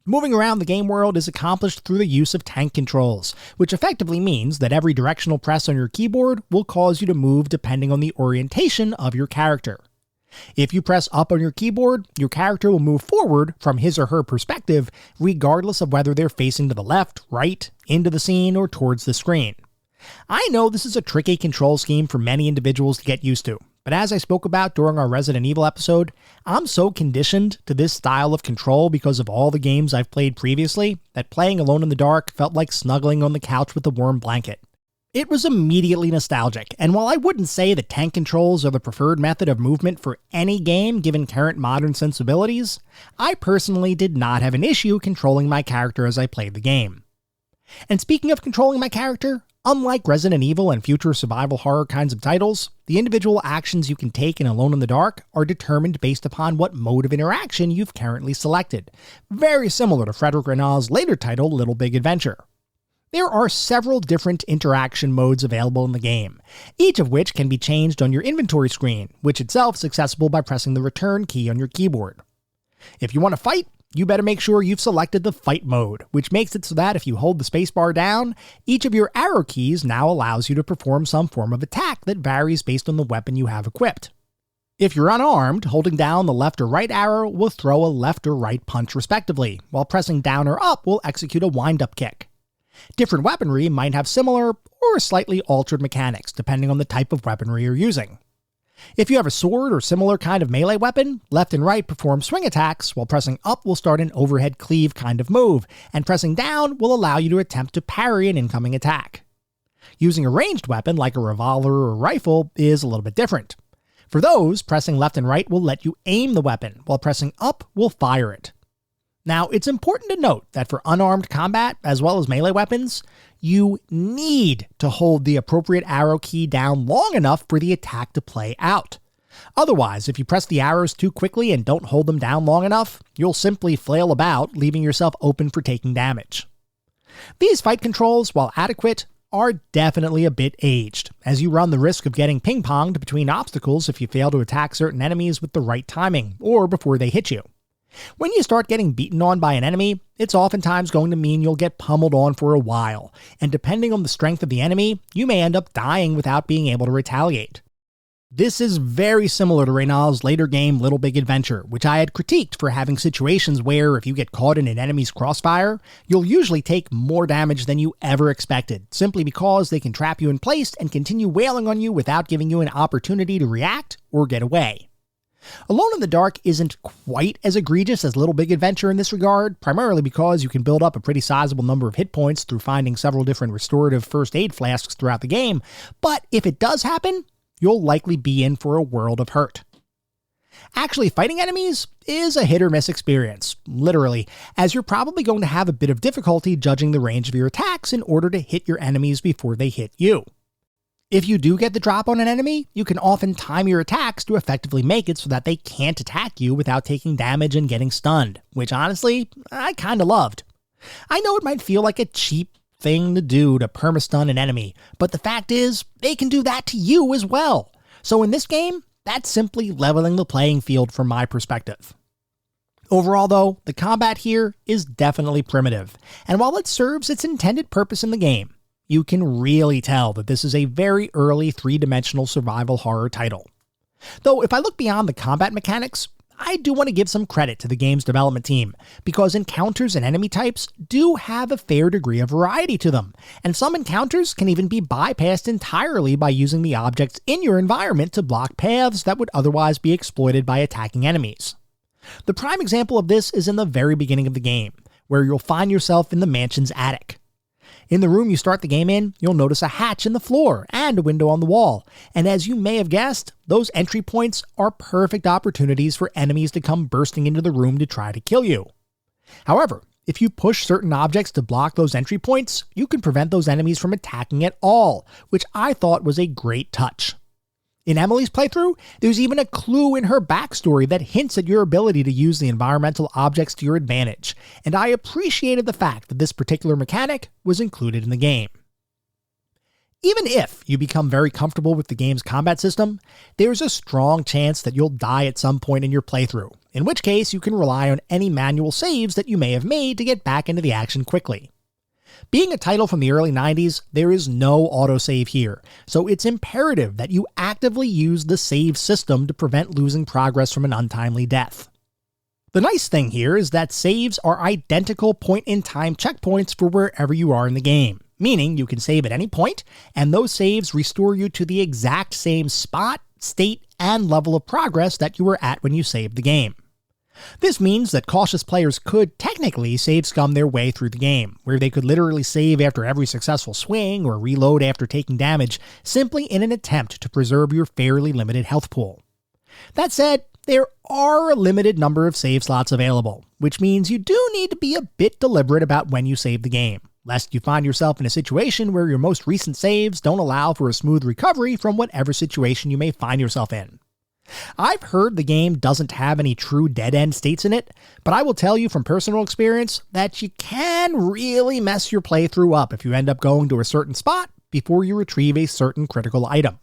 Moving around the game world is accomplished through the use of tank controls, which effectively means that every directional press on your keyboard will cause you to move depending on the orientation of your character. If you press up on your keyboard, your character will move forward from his or her perspective, regardless of whether they're facing to the left, right, into the scene, or towards the screen. I know this is a tricky control scheme for many individuals to get used to, but as I spoke about during our Resident Evil episode, I'm so conditioned to this style of control because of all the games I've played previously that playing Alone in the Dark felt like snuggling on the couch with a warm blanket. It was immediately nostalgic, and while I wouldn't say that tank controls are the preferred method of movement for any game given current modern sensibilities, I personally did not have an issue controlling my character as I played the game. And speaking of controlling my character, unlike Resident Evil and future survival horror kinds of titles, the individual actions you can take in Alone in the Dark are determined based upon what mode of interaction you've currently selected, very similar to Frederic Renaud's later title Little Big Adventure. There are several different interaction modes available in the game, each of which can be changed on your inventory screen, which itself is accessible by pressing the return key on your keyboard. If you want to fight, you better make sure you've selected the fight mode, which makes it so that if you hold the spacebar down, each of your arrow keys now allows you to perform some form of attack that varies based on the weapon you have equipped. If you're unarmed, holding down the left or right arrow will throw a left or right punch respectively, while pressing down or up will execute a wind-up kick. Different weaponry might have similar or slightly altered mechanics depending on the type of weaponry you're using. If you have a sword or similar kind of melee weapon, left and right perform swing attacks, while pressing up will start an overhead cleave kind of move, and pressing down will allow you to attempt to parry an incoming attack. Using a ranged weapon like a revolver or rifle is a little bit different. For those, pressing left and right will let you aim the weapon, while pressing up will fire it. Now, it's important to note that for unarmed combat, as well as melee weapons, you need to hold the appropriate arrow key down long enough for the attack to play out. Otherwise, if you press the arrows too quickly and don't hold them down long enough, you'll simply flail about, leaving yourself open for taking damage. These fight controls, while adequate, are definitely a bit aged, as you run the risk of getting ping-ponged between obstacles if you fail to attack certain enemies with the right timing, or before they hit you. When you start getting beaten on by an enemy, it's oftentimes going to mean you'll get pummeled on for a while, and depending on the strength of the enemy, you may end up dying without being able to retaliate. This is very similar to Reynal's later game Little Big Adventure, which I had critiqued for having situations where if you get caught in an enemy's crossfire, you'll usually take more damage than you ever expected, simply because they can trap you in place and continue wailing on you without giving you an opportunity to react or get away. Alone in the Dark isn't quite as egregious as Little Big Adventure in this regard, primarily because you can build up a pretty sizable number of hit points through finding several different restorative first aid flasks throughout the game, but if it does happen, you'll likely be in for a world of hurt. Actually fighting enemies is a hit or miss experience, literally, as you're probably going to have a bit of difficulty judging the range of your attacks in order to hit your enemies before they hit you. If you do get the drop on an enemy, you can often time your attacks to effectively make it so that they can't attack you without taking damage and getting stunned, which honestly, I kinda loved. I know it might feel like a cheap thing to do to perma-stun an enemy, but the fact is, they can do that to you as well. So in this game, that's simply leveling the playing field from my perspective. Overall though, the combat here is definitely primitive, and while it serves its intended purpose in the game, you can really tell that this is a very early three-dimensional survival horror title. Though if I look beyond the combat mechanics, I do want to give some credit to the game's development team, because encounters and enemy types do have a fair degree of variety to them, and some encounters can even be bypassed entirely by using the objects in your environment to block paths that would otherwise be exploited by attacking enemies. The prime example of this is in the very beginning of the game, where you'll find yourself in the mansion's attic. In the room you start the game in, you'll notice a hatch in the floor and a window on the wall, and as you may have guessed, those entry points are perfect opportunities for enemies to come bursting into the room to try to kill you. However, if you push certain objects to block those entry points, you can prevent those enemies from attacking at all, which I thought was a great touch. In Emily's playthrough, there's even a clue in her backstory that hints at your ability to use the environmental objects to your advantage, and I appreciated the fact that this particular mechanic was included in the game. Even if you become very comfortable with the game's combat system, there's a strong chance that you'll die at some point in your playthrough, in which case you can rely on any manual saves that you may have made to get back into the action quickly. Being a title from the early 90s, there is no autosave here, so it's imperative that you actively use the save system to prevent losing progress from an untimely death. The nice thing here is that saves are identical point-in-time checkpoints for wherever you are in the game, meaning you can save at any point, and those saves restore you to the exact same spot, state, and level of progress that you were at when you saved the game. This means that cautious players could technically save scum their way through the game, where they could literally save after every successful swing or reload after taking damage, simply in an attempt to preserve your fairly limited health pool. That said, there are a limited number of save slots available, which means you do need to be a bit deliberate about when you save the game, lest you find yourself in a situation where your most recent saves don't allow for a smooth recovery from whatever situation you may find yourself in. I've heard the game doesn't have any true dead-end states in it, but I will tell you from personal experience that you can really mess your playthrough up if you end up going to a certain spot before you retrieve a certain critical item.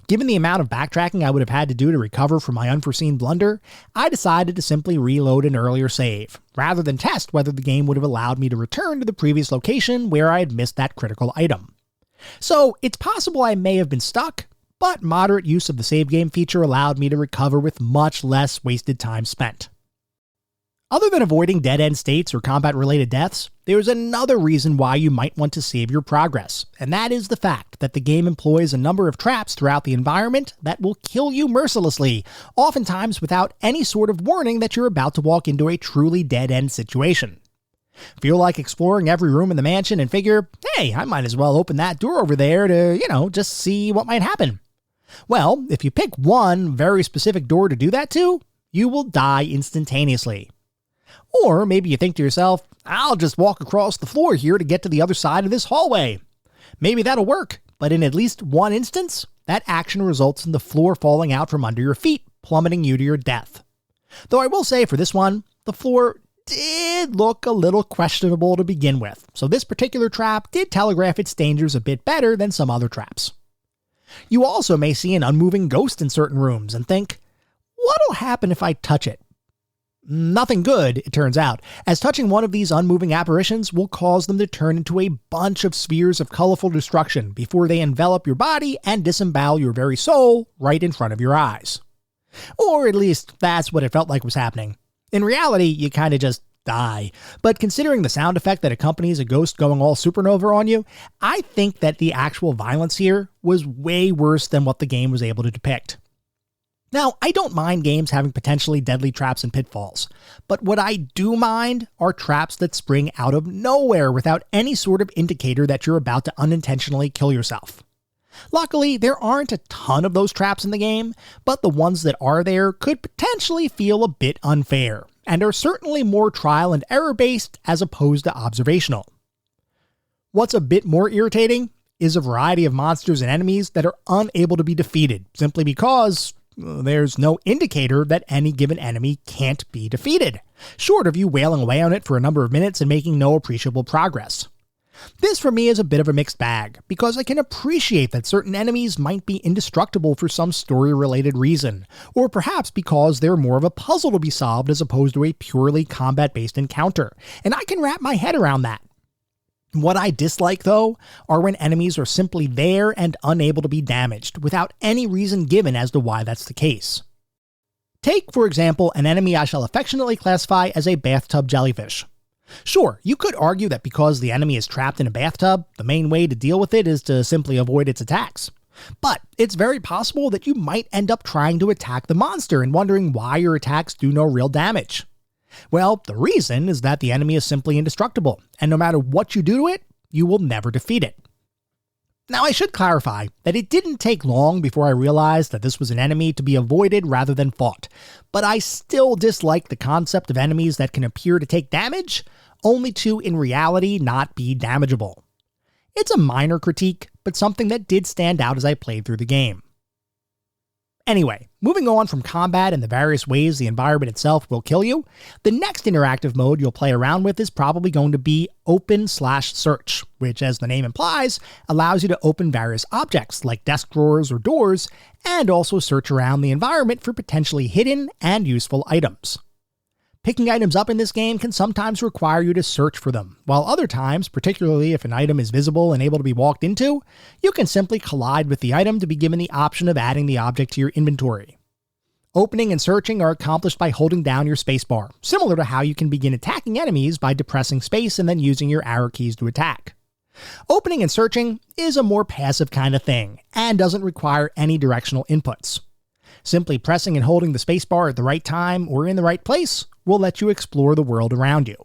Given the amount of backtracking I would have had to do to recover from my unforeseen blunder, I decided to simply reload an earlier save, rather than test whether the game would have allowed me to return to the previous location where I had missed that critical item. So it's possible I may have been stuck, but moderate use of the save game feature allowed me to recover with much less wasted time spent. Other than avoiding dead-end states or combat-related deaths, there's another reason why you might want to save your progress, and that is the fact that the game employs a number of traps throughout the environment that will kill you mercilessly, oftentimes without any sort of warning that you're about to walk into a truly dead-end situation. Feel like exploring every room in the mansion and figure, hey, I might as well open that door over there to, just see what might happen. Well, if you pick one very specific door to do that to, you will die instantaneously. Or maybe you think to yourself, I'll just walk across the floor here to get to the other side of this hallway. Maybe that'll work, but in at least one instance, that action results in the floor falling out from under your feet, plummeting you to your death. Though I will say for this one, the floor did look a little questionable to begin with, so this particular trap did telegraph its dangers a bit better than some other traps. You also may see an unmoving ghost in certain rooms and think, what'll happen if I touch it? Nothing good, it turns out, as touching one of these unmoving apparitions will cause them to turn into a bunch of spheres of colorful destruction before they envelop your body and disembowel your very soul right in front of your eyes. Or at least that's what it felt like was happening. In reality, you kind of just die. But considering the sound effect that accompanies a ghost going all supernova on you, I think that the actual violence here was way worse than what the game was able to depict. Now, I don't mind games having potentially deadly traps and pitfalls, but what I do mind are traps that spring out of nowhere without any sort of indicator that you're about to unintentionally kill yourself. Luckily, there aren't a ton of those traps in the game, but the ones that are there could potentially feel a bit unfair, and are certainly more trial and error based as opposed to observational. What's a bit more irritating is a variety of monsters and enemies that are unable to be defeated simply because there's no indicator that any given enemy can't be defeated, short of you wailing away on it for a number of minutes and making no appreciable progress. This for me is a bit of a mixed bag, because I can appreciate that certain enemies might be indestructible for some story-related reason, or perhaps because they're more of a puzzle to be solved as opposed to a purely combat-based encounter, and I can wrap my head around that. What I dislike, though, are when enemies are simply there and unable to be damaged, without any reason given as to why that's the case. Take, for example, an enemy I shall affectionately classify as a bathtub jellyfish. Sure, you could argue that because the enemy is trapped in a bathtub, the main way to deal with it is to simply avoid its attacks. But it's very possible that you might end up trying to attack the monster and wondering why your attacks do no real damage. Well, the reason is that the enemy is simply indestructible, and no matter what you do to it, you will never defeat it. Now, I should clarify that it didn't take long before I realized that this was an enemy to be avoided rather than fought, but I still dislike the concept of enemies that can appear to take damage, only to, in reality, not be damageable. It's a minor critique, but something that did stand out as I played through the game. Anyway, moving on from combat and the various ways the environment itself will kill you, the next interactive mode you'll play around with is probably going to be open/search, which, as the name implies, allows you to open various objects like desk drawers or doors, and also search around the environment for potentially hidden and useful items. Picking items up in this game can sometimes require you to search for them, while other times, particularly if an item is visible and able to be walked into, you can simply collide with the item to be given the option of adding the object to your inventory. Opening and searching are accomplished by holding down your spacebar, similar to how you can begin attacking enemies by depressing space and then using your arrow keys to attack. Opening and searching is a more passive kind of thing, and doesn't require any directional inputs. Simply pressing and holding the spacebar at the right time or in the right place will let you explore the world around you.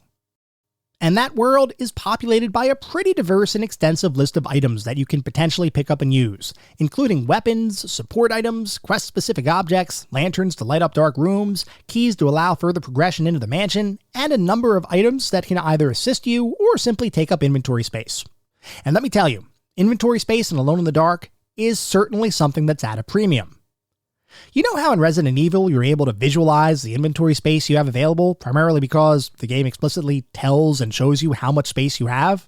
And that world is populated by a pretty diverse and extensive list of items that you can potentially pick up and use, including weapons, support items, quest-specific objects, lanterns to light up dark rooms, keys to allow further progression into the mansion, and a number of items that can either assist you or simply take up inventory space. And let me tell you, inventory space in Alone in the Dark is certainly something that's at a premium. You know how in Resident Evil you're able to visualize the inventory space you have available, primarily because the game explicitly tells and shows you how much space you have?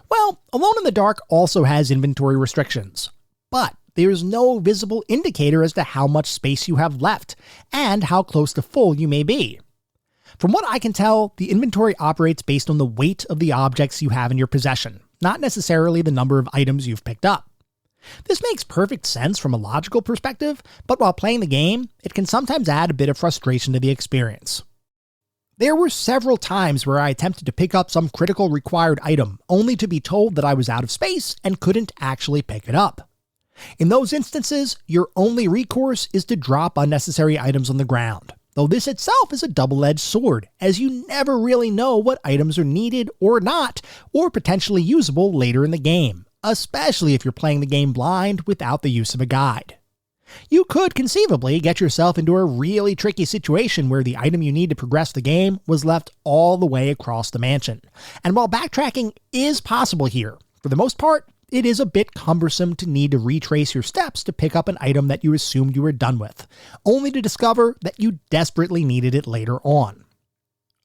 Well, Alone in the Dark also has inventory restrictions, but there's no visible indicator as to how much space you have left and how close to full you may be. From what I can tell, the inventory operates based on the weight of the objects you have in your possession, not necessarily the number of items you've picked up. This makes perfect sense from a logical perspective, but while playing the game, it can sometimes add a bit of frustration to the experience. There were several times where I attempted to pick up some critical required item, only to be told that I was out of space and couldn't actually pick it up. In those instances, your only recourse is to drop unnecessary items on the ground, though this itself is a double-edged sword, as you never really know what items are needed or not, or potentially usable later in the game, especially if you're playing the game blind without the use of a guide. You could conceivably get yourself into a really tricky situation where the item you need to progress the game was left all the way across the mansion. And while backtracking is possible here, for the most part, it is a bit cumbersome to need to retrace your steps to pick up an item that you assumed you were done with, only to discover that you desperately needed it later on.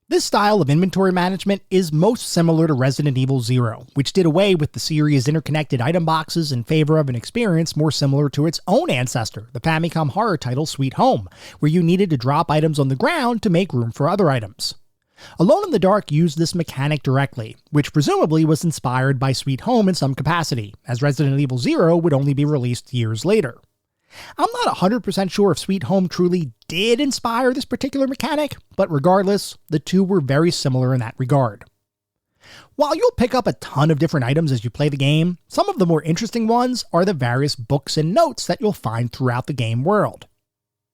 This style of inventory management is most similar to Resident Evil 0, which did away with the series' interconnected item boxes in favor of an experience more similar to its own ancestor, the Famicom horror title Sweet Home, where you needed to drop items on the ground to make room for other items. Alone in the Dark used this mechanic directly, which presumably was inspired by Sweet Home in some capacity, as Resident Evil 0 would only be released years later. I'm not 100% sure if Sweet Home truly did inspire this particular mechanic, but regardless, the two were very similar in that regard. While you'll pick up a ton of different items as you play the game, some of the more interesting ones are the various books and notes that you'll find throughout the game world.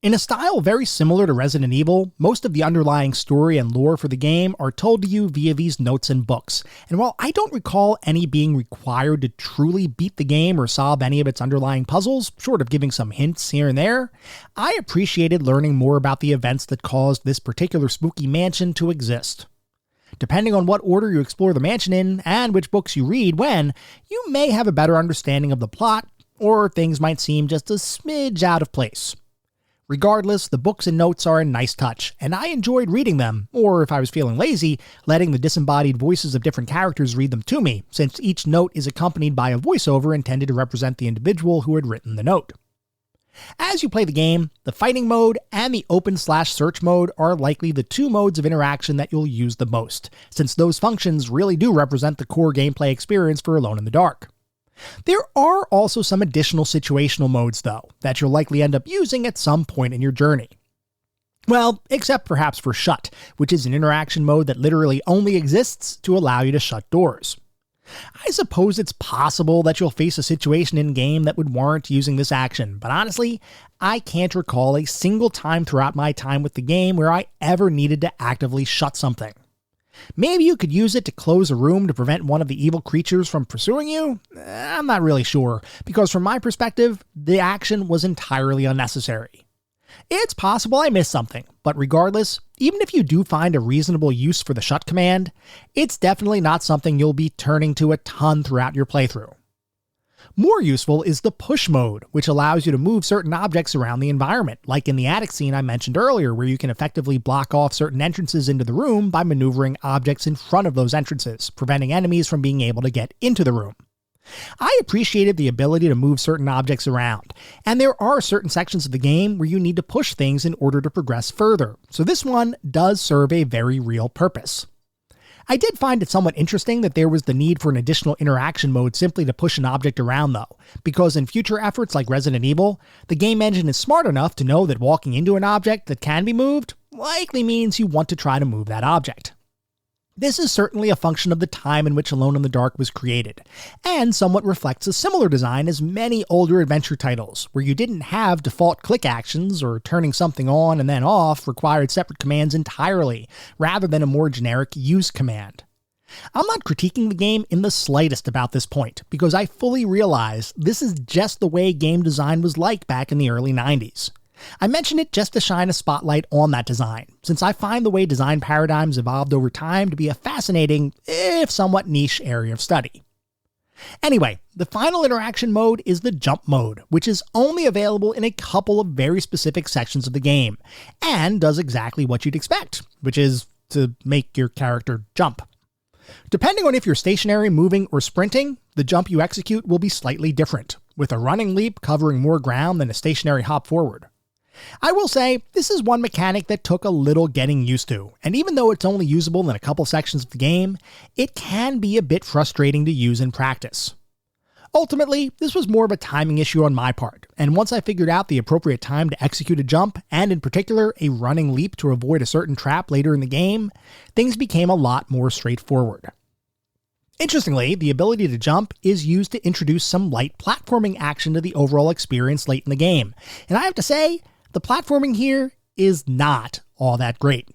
In a style very similar to Resident Evil, most of the underlying story and lore for the game are told to you via these notes and books, and while I don't recall any being required to truly beat the game or solve any of its underlying puzzles, short of giving some hints here and there, I appreciated learning more about the events that caused this particular spooky mansion to exist. Depending on what order you explore the mansion in, and which books you read when, you may have a better understanding of the plot, or things might seem just a smidge out of place. Regardless, the books and notes are a nice touch, and I enjoyed reading them, or if I was feeling lazy, letting the disembodied voices of different characters read them to me, since each note is accompanied by a voiceover intended to represent the individual who had written the note. As you play the game, the fighting mode and the open/search mode are likely the two modes of interaction that you'll use the most, since those functions really do represent the core gameplay experience for Alone in the Dark. There are also some additional situational modes, though, that you'll likely end up using at some point in your journey. Well, except perhaps for Shut, which is an interaction mode that literally only exists to allow you to shut doors. I suppose it's possible that you'll face a situation in-game that would warrant using this action, but honestly, I can't recall a single time throughout my time with the game where I ever needed to actively shut something. Maybe you could use it to close a room to prevent one of the evil creatures from pursuing you? I'm not really sure, because from my perspective, the action was entirely unnecessary. It's possible I missed something, but regardless, even if you do find a reasonable use for the shut command, it's definitely not something you'll be turning to a ton throughout your playthrough. More useful is the push mode, which allows you to move certain objects around the environment, like in the attic scene I mentioned earlier, where you can effectively block off certain entrances into the room by maneuvering objects in front of those entrances, preventing enemies from being able to get into the room. I appreciated the ability to move certain objects around, and there are certain sections of the game where you need to push things in order to progress further, so this one does serve a very real purpose. I did find it somewhat interesting that there was the need for an additional interaction mode simply to push an object around though, because in future efforts like Resident Evil, the game engine is smart enough to know that walking into an object that can be moved likely means you want to try to move that object. This is certainly a function of the time in which Alone in the Dark was created, and somewhat reflects a similar design as many older adventure titles, where you didn't have default click actions or turning something on and then off required separate commands entirely, rather than a more generic use command. I'm not critiquing the game in the slightest about this point, because I fully realize this is just the way game design was like back in the early 90s. I mention it just to shine a spotlight on that design, since I find the way design paradigms evolved over time to be a fascinating, if somewhat niche, area of study. Anyway, the final interaction mode is the jump mode, which is only available in a couple of very specific sections of the game, and does exactly what you'd expect, which is to make your character jump. Depending on if you're stationary, moving, or sprinting, the jump you execute will be slightly different, with a running leap covering more ground than a stationary hop forward. I will say, this is one mechanic that took a little getting used to, and even though it's only usable in a couple sections of the game, it can be a bit frustrating to use in practice. Ultimately, this was more of a timing issue on my part, and once I figured out the appropriate time to execute a jump, and in particular a running leap to avoid a certain trap later in the game, things became a lot more straightforward. Interestingly, the ability to jump is used to introduce some light platforming action to the overall experience late in the game, and I have to say, the platforming here is not all that great.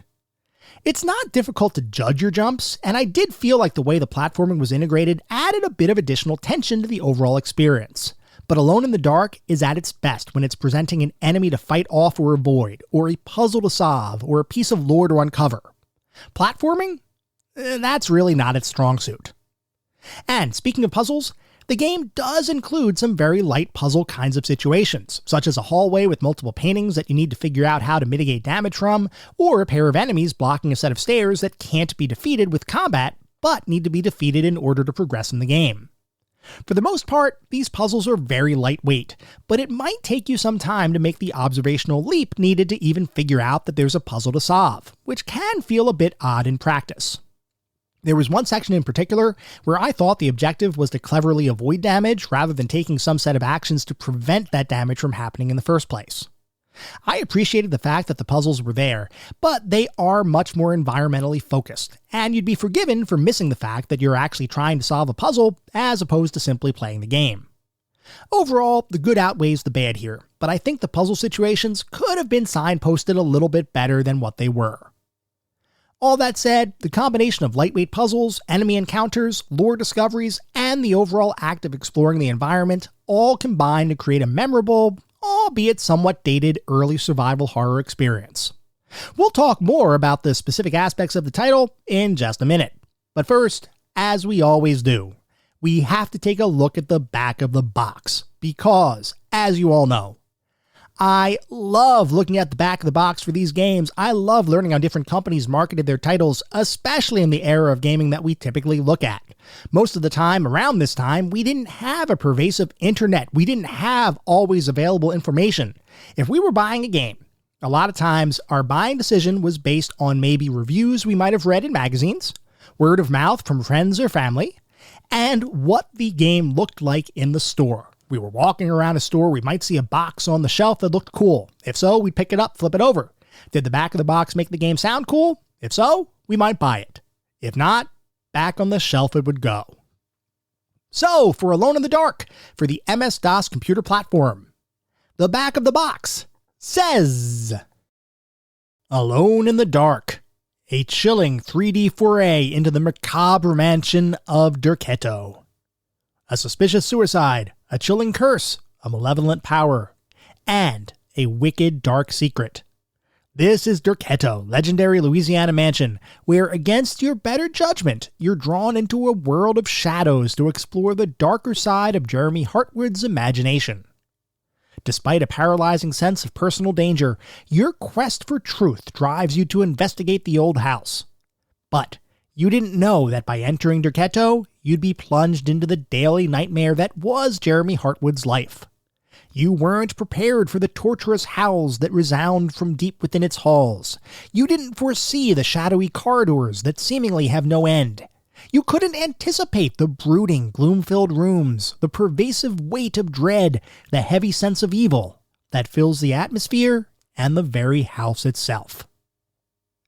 It's not difficult to judge your jumps, and I did feel like the way the platforming was integrated added a bit of additional tension to the overall experience. But Alone in the Dark is at its best when it's presenting an enemy to fight off or avoid, or a puzzle to solve, or a piece of lore to uncover. Platforming? That's really not its strong suit. And speaking of puzzles, the game does include some very light puzzle kinds of situations, such as a hallway with multiple paintings that you need to figure out how to mitigate damage from, or a pair of enemies blocking a set of stairs that can't be defeated with combat, but need to be defeated in order to progress in the game. For the most part, these puzzles are very lightweight, but it might take you some time to make the observational leap needed to even figure out that there's a puzzle to solve, which can feel a bit odd in practice. There was one section in particular where I thought the objective was to cleverly avoid damage rather than taking some set of actions to prevent that damage from happening in the first place. I appreciated the fact that the puzzles were there, but they are much more environmentally focused, and you'd be forgiven for missing the fact that you're actually trying to solve a puzzle as opposed to simply playing the game. Overall, the good outweighs the bad here, but I think the puzzle situations could have been signposted a little bit better than what they were. All that said, the combination of lightweight puzzles, enemy encounters, lore discoveries, and the overall act of exploring the environment all combine to create a memorable, albeit somewhat dated, early survival horror experience. We'll talk more about the specific aspects of the title in just a minute. But first, as we always do, we have to take a look at the back of the box, because, as you all know, I love looking at the back of the box for these games. I love learning how different companies marketed their titles, especially in the era of gaming that we typically look at. Most of the time, around this time, we didn't have a pervasive internet. We didn't have always available information. If we were buying a game, a lot of times our buying decision was based on maybe reviews we might have read in magazines, word of mouth from friends or family, and what the game looked like in the store. We were walking around a store, we might see a box on the shelf that looked cool. If so, we'd pick it up, flip it over. Did the back of the box make the game sound cool? If so, we might buy it. If not, back on the shelf it would go. So, for Alone in the Dark, for the MS-DOS computer platform, the back of the box says, Alone in the Dark, a chilling 3D foray into the macabre mansion of Derketo. A suspicious suicide, a chilling curse, a malevolent power, and a wicked dark secret. This is Derketo, legendary Louisiana mansion, where against your better judgment, you're drawn into a world of shadows to explore the darker side of Jeremy Hartwood's imagination. Despite a paralyzing sense of personal danger, your quest for truth drives you to investigate the old house. But you didn't know that by entering Derketo, you'd be plunged into the daily nightmare that was Jeremy Hartwood's life. You weren't prepared for the torturous howls that resound from deep within its halls. You didn't foresee the shadowy corridors that seemingly have no end. You couldn't anticipate the brooding, gloom-filled rooms, the pervasive weight of dread, the heavy sense of evil that fills the atmosphere and the very house itself.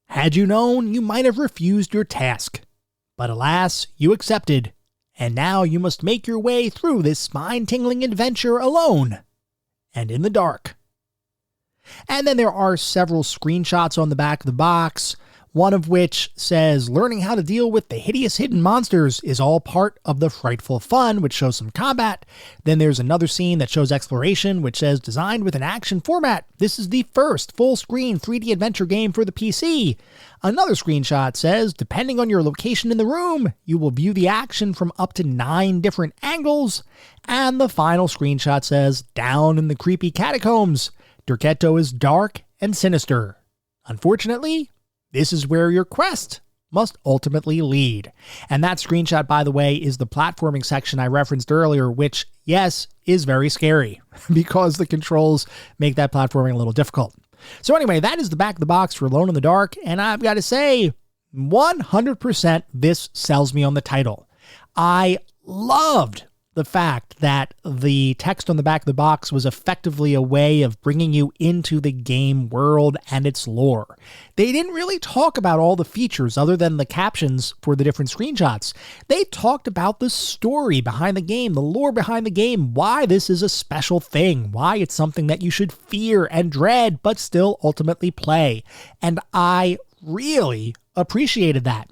Had you known, you might have refused your task. But alas, you accepted, and now you must make your way through this spine-tingling adventure alone, and in the dark. And then there are several screenshots on the back of the box. one of which says learning how to deal with the hideous hidden monsters is all part of the frightful fun, which shows some combat. Then there's another scene that shows exploration, which says designed with an action format. This is the first full-screen 3D adventure game for the PC. Another screenshot says, depending on your location in the room, you will view the action from up to 9 different angles. And the final screenshot says, down in the creepy catacombs, Derketo is dark and sinister. Unfortunately, this is where your quest must ultimately lead. And that screenshot, by the way, is the platforming section I referenced earlier, which, yes, is very scary because the controls make that platforming a little difficult. So anyway, that is the back of the box for Alone in the Dark, and I've got to say, 100% this sells me on the title. I loved the fact that the text on the back of the box was effectively a way of bringing you into the game world and its lore. They didn't really talk about all the features other than the captions for the different screenshots. They talked about the story behind the game, the lore behind the game, why this is a special thing, why it's something that you should fear and dread, but still ultimately play. And I really appreciated that.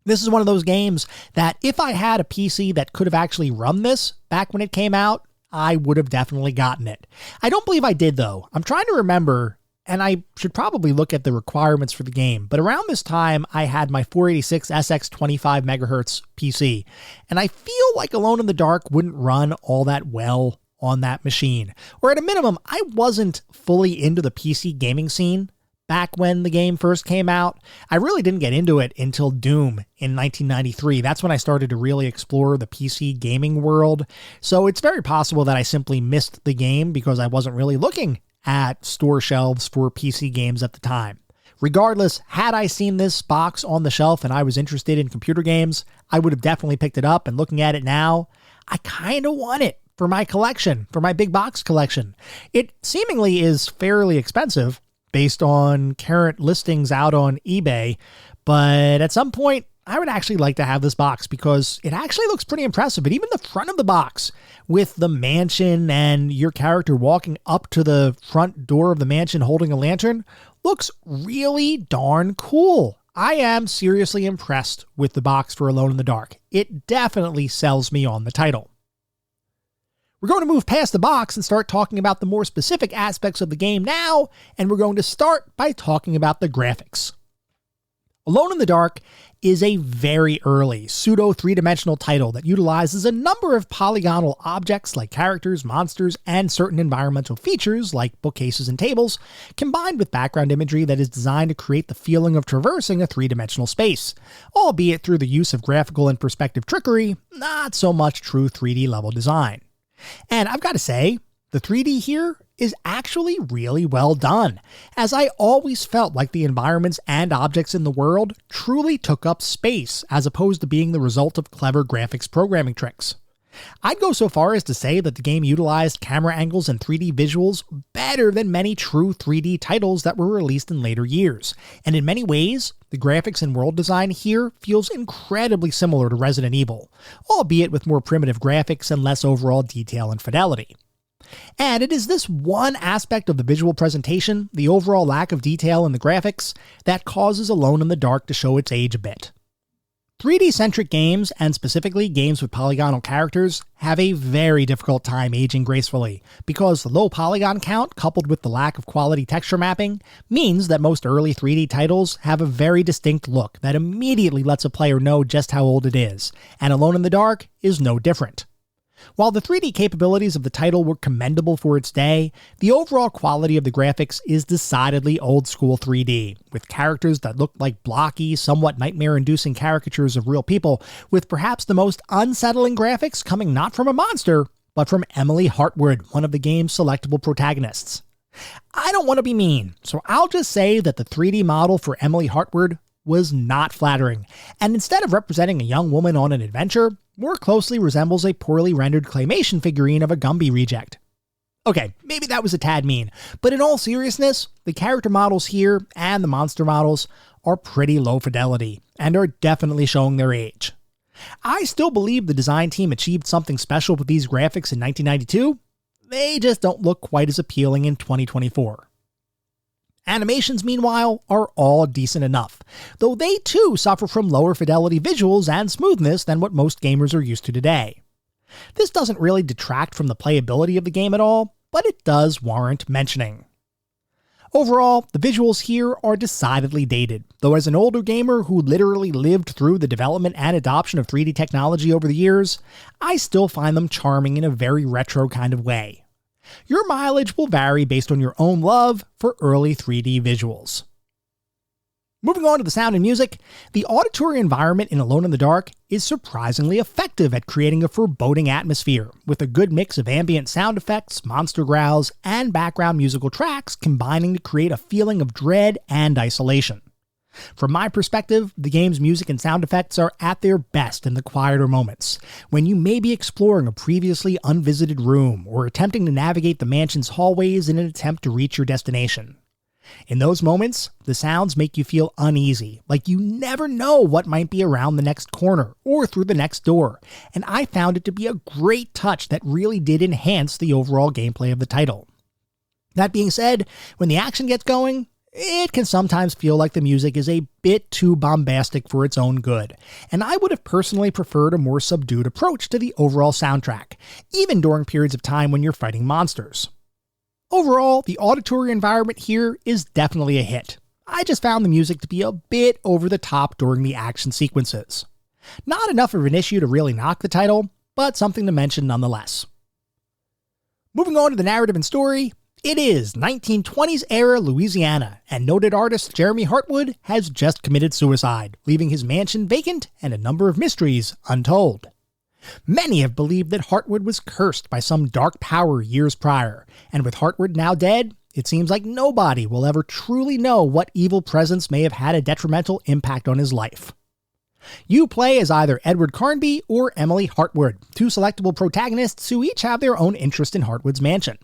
This is one of those games that if I had a PC that could have actually run this back when it came out, I would have definitely gotten it. I don't believe I did, though. I'm trying to remember, and I should probably look at the requirements for the game, but around this time, I had my 486 SX 25 megahertz PC, and I feel like Alone in the Dark wouldn't run all that well on that machine. Or at a minimum, I wasn't fully into the PC gaming scene back when the game first came out. I really didn't get into it until Doom in 1993. That's when I started to really explore the PC gaming world. So it's very possible that I simply missed the game because I wasn't really looking at store shelves for PC games at the time. Regardless, had I seen this box on the shelf and I was interested in computer games, I would have definitely picked it up. And looking at it now, I kind of want it for my collection, for my big box collection. It seemingly is fairly expensive based on current listings out on eBay, but at some point, I would actually like to have this box because it actually looks pretty impressive. But even the front of the box with the mansion and your character walking up to the front door of the mansion holding a lantern looks really darn cool. I am seriously impressed with the box for Alone in the Dark. It definitely sells me on the title. We're going to move past the box and start talking about the more specific aspects of the game now, and we're going to start by talking about the graphics. Alone in the Dark is a very early pseudo three-dimensional title that utilizes a number of polygonal objects like characters, monsters, and certain environmental features like bookcases and tables, combined with background imagery that is designed to create the feeling of traversing a three-dimensional space, albeit through the use of graphical and perspective trickery, not so much true 3D level design. And I've got to say, the 3D here is actually really well done, as I always felt like the environments and objects in the world truly took up space as opposed to being the result of clever graphics programming tricks. I'd go so far as to say that the game utilized camera angles and 3D visuals better than many true 3D titles that were released in later years, and in many ways, the graphics and world design here feels incredibly similar to Resident Evil, albeit with more primitive graphics and less overall detail and fidelity. And it is this one aspect of the visual presentation, the overall lack of detail in the graphics, that causes Alone in the Dark to show its age a bit. 3D-centric games, and specifically games with polygonal characters, have a very difficult time aging gracefully, because the low polygon count coupled with the lack of quality texture mapping means that most early 3D titles have a very distinct look that immediately lets a player know just how old it is, and Alone in the Dark is no different. While the 3D capabilities of the title were commendable for its day, the overall quality of the graphics is decidedly old-school 3D, with characters that look like blocky, somewhat nightmare-inducing caricatures of real people, with perhaps the most unsettling graphics coming not from a monster, but from Emily Hartwood, one of the game's selectable protagonists. I don't want to be mean, so I'll just say that the 3D model for Emily Hartwood was not flattering, and instead of representing a young woman on an adventure, more closely resembles a poorly rendered claymation figurine of a Gumby reject. Okay, maybe that was a tad mean, but in all seriousness, the character models here and the monster models are pretty low fidelity, and are definitely showing their age. I still believe the design team achieved something special with these graphics in 1992, they just don't look quite as appealing in 2024. Animations, meanwhile, are all decent enough, though they too suffer from lower fidelity visuals and smoothness than what most gamers are used to today. This doesn't really detract from the playability of the game at all, but it does warrant mentioning. Overall, the visuals here are decidedly dated, though as an older gamer who literally lived through the development and adoption of 3D technology over the years, I still find them charming in a very retro kind of way. Your mileage will vary based on your own love for early 3D visuals. Moving on to the sound and music, the auditory environment in Alone in the Dark is surprisingly effective at creating a foreboding atmosphere, with a good mix of ambient sound effects, monster growls, and background musical tracks combining to create a feeling of dread and isolation. From my perspective, the game's music and sound effects are at their best in the quieter moments, when you may be exploring a previously unvisited room or attempting to navigate the mansion's hallways in an attempt to reach your destination. In those moments, the sounds make you feel uneasy, like you never know what might be around the next corner or through the next door, and I found it to be a great touch that really did enhance the overall gameplay of the title. That being said, when the action gets going, it can sometimes feel like the music is a bit too bombastic for its own good, and I would have personally preferred a more subdued approach to the overall soundtrack, even during periods of time when you're fighting monsters. Overall, the auditory environment here is definitely a hit. I just found the music to be a bit over the top during the action sequences. Not enough of an issue to really knock the title, but something to mention nonetheless. Moving on to the narrative and story, it is 1920s era Louisiana, and noted artist Jeremy Hartwood has just committed suicide, leaving his mansion vacant and a number of mysteries untold. Many have believed that Hartwood was cursed by some dark power years prior, and with Hartwood now dead, it seems like nobody will ever truly know what evil presence may have had a detrimental impact on his life. You play as either Edward Carnby or Emily Hartwood, two selectable protagonists who each have their own interest in Hartwood's mansion.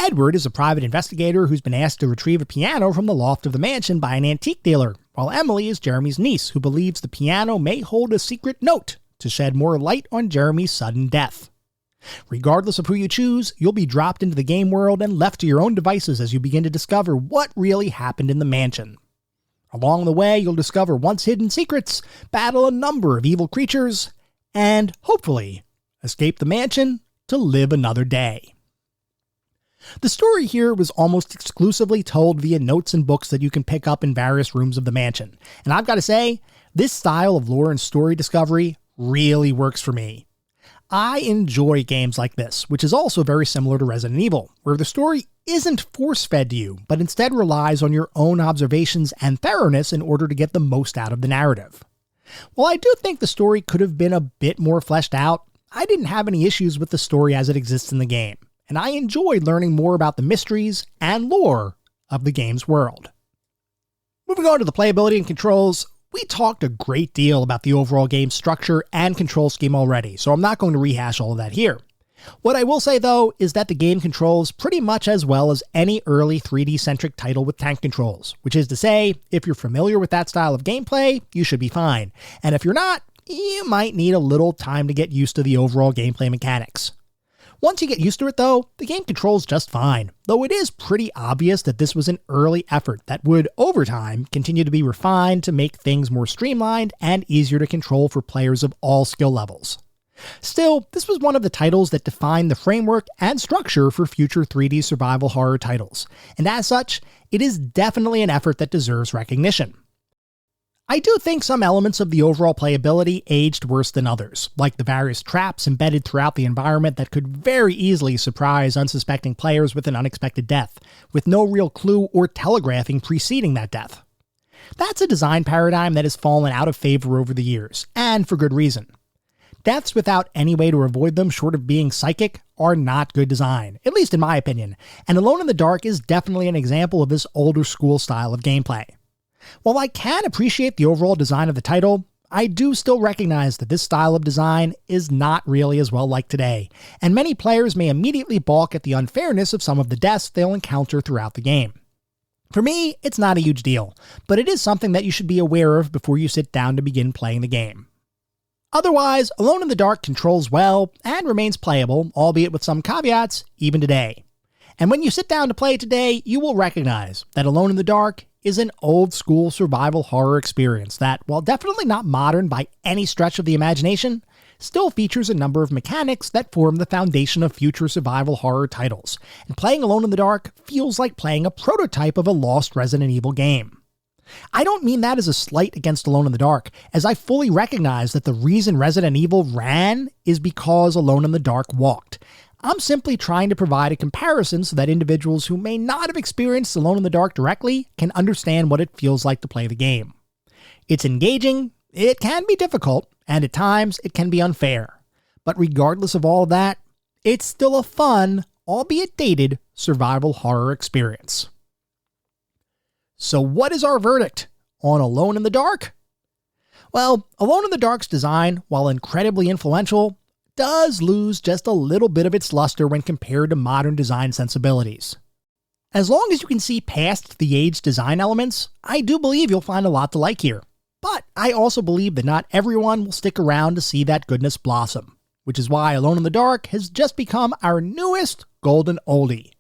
Edward is a private investigator who's been asked to retrieve a piano from the loft of the mansion by an antique dealer, while Emily is Jeremy's niece who believes the piano may hold a secret note to shed more light on Jeremy's sudden death. Regardless of who you choose, you'll be dropped into the game world and left to your own devices as you begin to discover what really happened in the mansion. Along the way, you'll discover once hidden secrets, battle a number of evil creatures, and, hopefully, escape the mansion to live another day. The story here was almost exclusively told via notes and books that you can pick up in various rooms of the mansion, and I've got to say, this style of lore and story discovery really works for me. I enjoy games like this, which is also very similar to Resident Evil, where the story isn't force-fed to you, but instead relies on your own observations and thoroughness in order to get the most out of the narrative. While I do think the story could have been a bit more fleshed out, I didn't have any issues with the story as it exists in the game, and I enjoyed learning more about the mysteries and lore of the game's world. Moving on to the playability and controls, we talked a great deal about the overall game structure and control scheme already, so I'm not going to rehash all of that here. What I will say though is that the game controls pretty much as well as any early 3D-centric title with tank controls, which is to say, if you're familiar with that style of gameplay, you should be fine, and if you're not, you might need a little time to get used to the overall gameplay mechanics. Once you get used to it though, the game controls just fine, though it is pretty obvious that this was an early effort that would, over time, continue to be refined to make things more streamlined and easier to control for players of all skill levels. Still, this was one of the titles that defined the framework and structure for future 3D survival horror titles, and as such, it is definitely an effort that deserves recognition. I do think some elements of the overall playability aged worse than others, like the various traps embedded throughout the environment that could very easily surprise unsuspecting players with an unexpected death, with no real clue or telegraphing preceding that death. That's a design paradigm that has fallen out of favor over the years, and for good reason. Deaths without any way to avoid them short of being psychic are not good design, at least in my opinion, and Alone in the Dark is definitely an example of this older school style of gameplay. While I can appreciate the overall design of the title, I do still recognize that this style of design is not really as well liked today, and many players may immediately balk at the unfairness of some of the deaths they'll encounter throughout the game. For me, it's not a huge deal, but it is something that you should be aware of before you sit down to begin playing the game. Otherwise, Alone in the Dark controls well and remains playable, albeit with some caveats, even today. And when you sit down to play it today, you will recognize that Alone in the Dark is an old-school survival horror experience that, while definitely not modern by any stretch of the imagination, still features a number of mechanics that form the foundation of future survival horror titles, and playing Alone in the Dark feels like playing a prototype of a lost Resident Evil game. I don't mean that as a slight against Alone in the Dark, as I fully recognize that the reason Resident Evil ran is because Alone in the Dark walked. I'm simply trying to provide a comparison so that individuals who may not have experienced Alone in the Dark directly can understand what it feels like to play the game. It's engaging, it can be difficult, and at times it can be unfair. But regardless of all of that, it's still a fun, albeit dated, survival horror experience. So what is our verdict on Alone in the Dark? Well, Alone in the Dark's design, while incredibly influential, does lose just a little bit of its luster when compared to modern design sensibilities. As long as you can see past the aged design elements, I do believe you'll find a lot to like here. But I also believe that not everyone will stick around to see that goodness blossom, which is why Alone in the Dark has just become our newest golden oldie.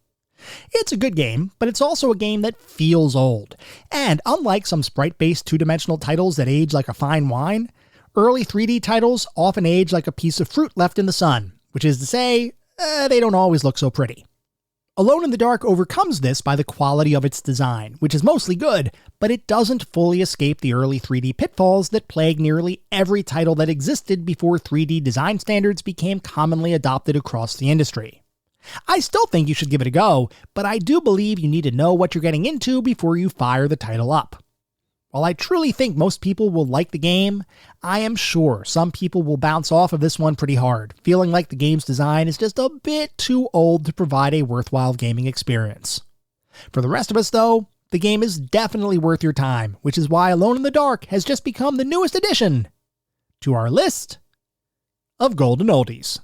It's a good game, but it's also a game that feels old. And unlike some sprite-based two-dimensional titles that age like a fine wine, early 3D titles often age like a piece of fruit left in the sun, which is to say, they don't always look so pretty. Alone in the Dark overcomes this by the quality of its design, which is mostly good, but it doesn't fully escape the early 3D pitfalls that plague nearly every title that existed before 3D design standards became commonly adopted across the industry. I still think you should give it a go, but I do believe you need to know what you're getting into before you fire the title up. While I truly think most people will like the game, I am sure some people will bounce off of this one pretty hard, feeling like the game's design is just a bit too old to provide a worthwhile gaming experience. For the rest of us though, the game is definitely worth your time, which is why Alone in the Dark has just become the newest addition to our list of golden oldies.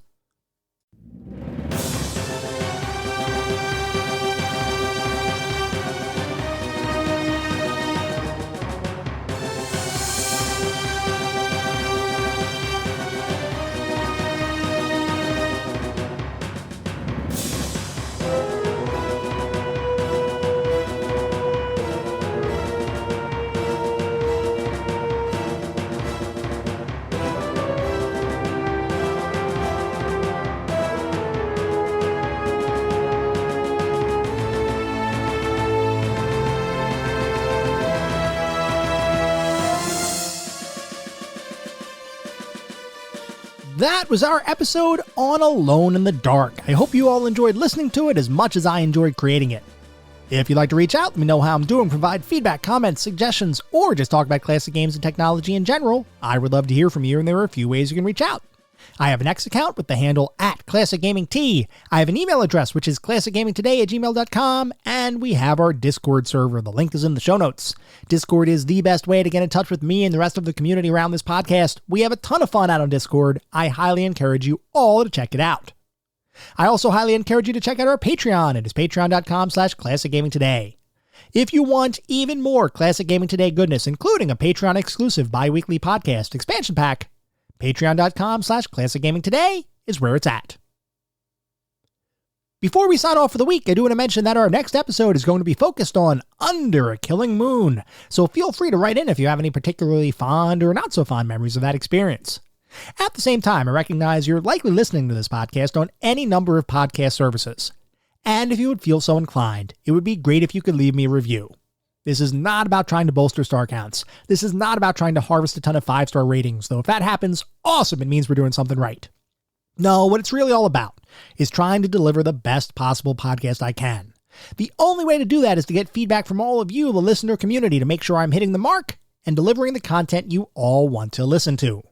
That was our episode on Alone in the Dark. I hope you all enjoyed listening to it as much as I enjoyed creating it. If you'd like to reach out, let me know how I'm doing, provide feedback, comments, suggestions, or just talk about classic games and technology in general, I would love to hear from you, and there are a few ways you can reach out. I have an X account with the handle @ClassicGamingT. I have an email address, which is classicgamingtoday@gmail.com, and we have our Discord server. The link is in the show notes. Discord is the best way to get in touch with me and the rest of the community around this podcast. We have a ton of fun out on Discord. I highly encourage you all to check it out. I also highly encourage you to check out our Patreon. It is patreon.com/ClassicGamingToday. If you want even more Classic Gaming Today goodness, including a Patreon-exclusive bi-weekly podcast expansion pack, patreon.com/ClassicGamingToday is where it's at. Before we sign off for the week, I do want to mention that our next episode is going to be focused on Under a Killing Moon, so feel free to write in if you have any particularly fond or not so fond memories of that experience. At the same time, I recognize you're likely listening to this podcast on any number of podcast services, and if you would feel so inclined, it would be great if you could leave me a review. This is not about trying to bolster star counts. This is not about trying to harvest a ton of 5-star ratings, though if that happens, awesome, it means we're doing something right. No, what it's really all about is trying to deliver the best possible podcast I can. The only way to do that is to get feedback from all of you, the listener community, to make sure I'm hitting the mark and delivering the content you all want to listen to.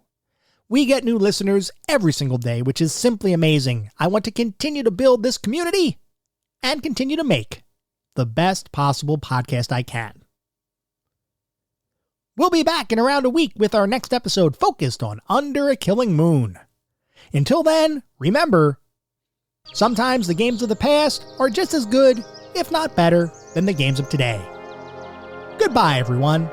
We get new listeners every single day, which is simply amazing. I want to continue to build this community and continue to make the best possible podcast I can. We'll be back in around a week with our next episode focused on Under a Killing Moon. Until then, remember, sometimes the games of the past are just as good, if not better, than the games of today. Goodbye, everyone.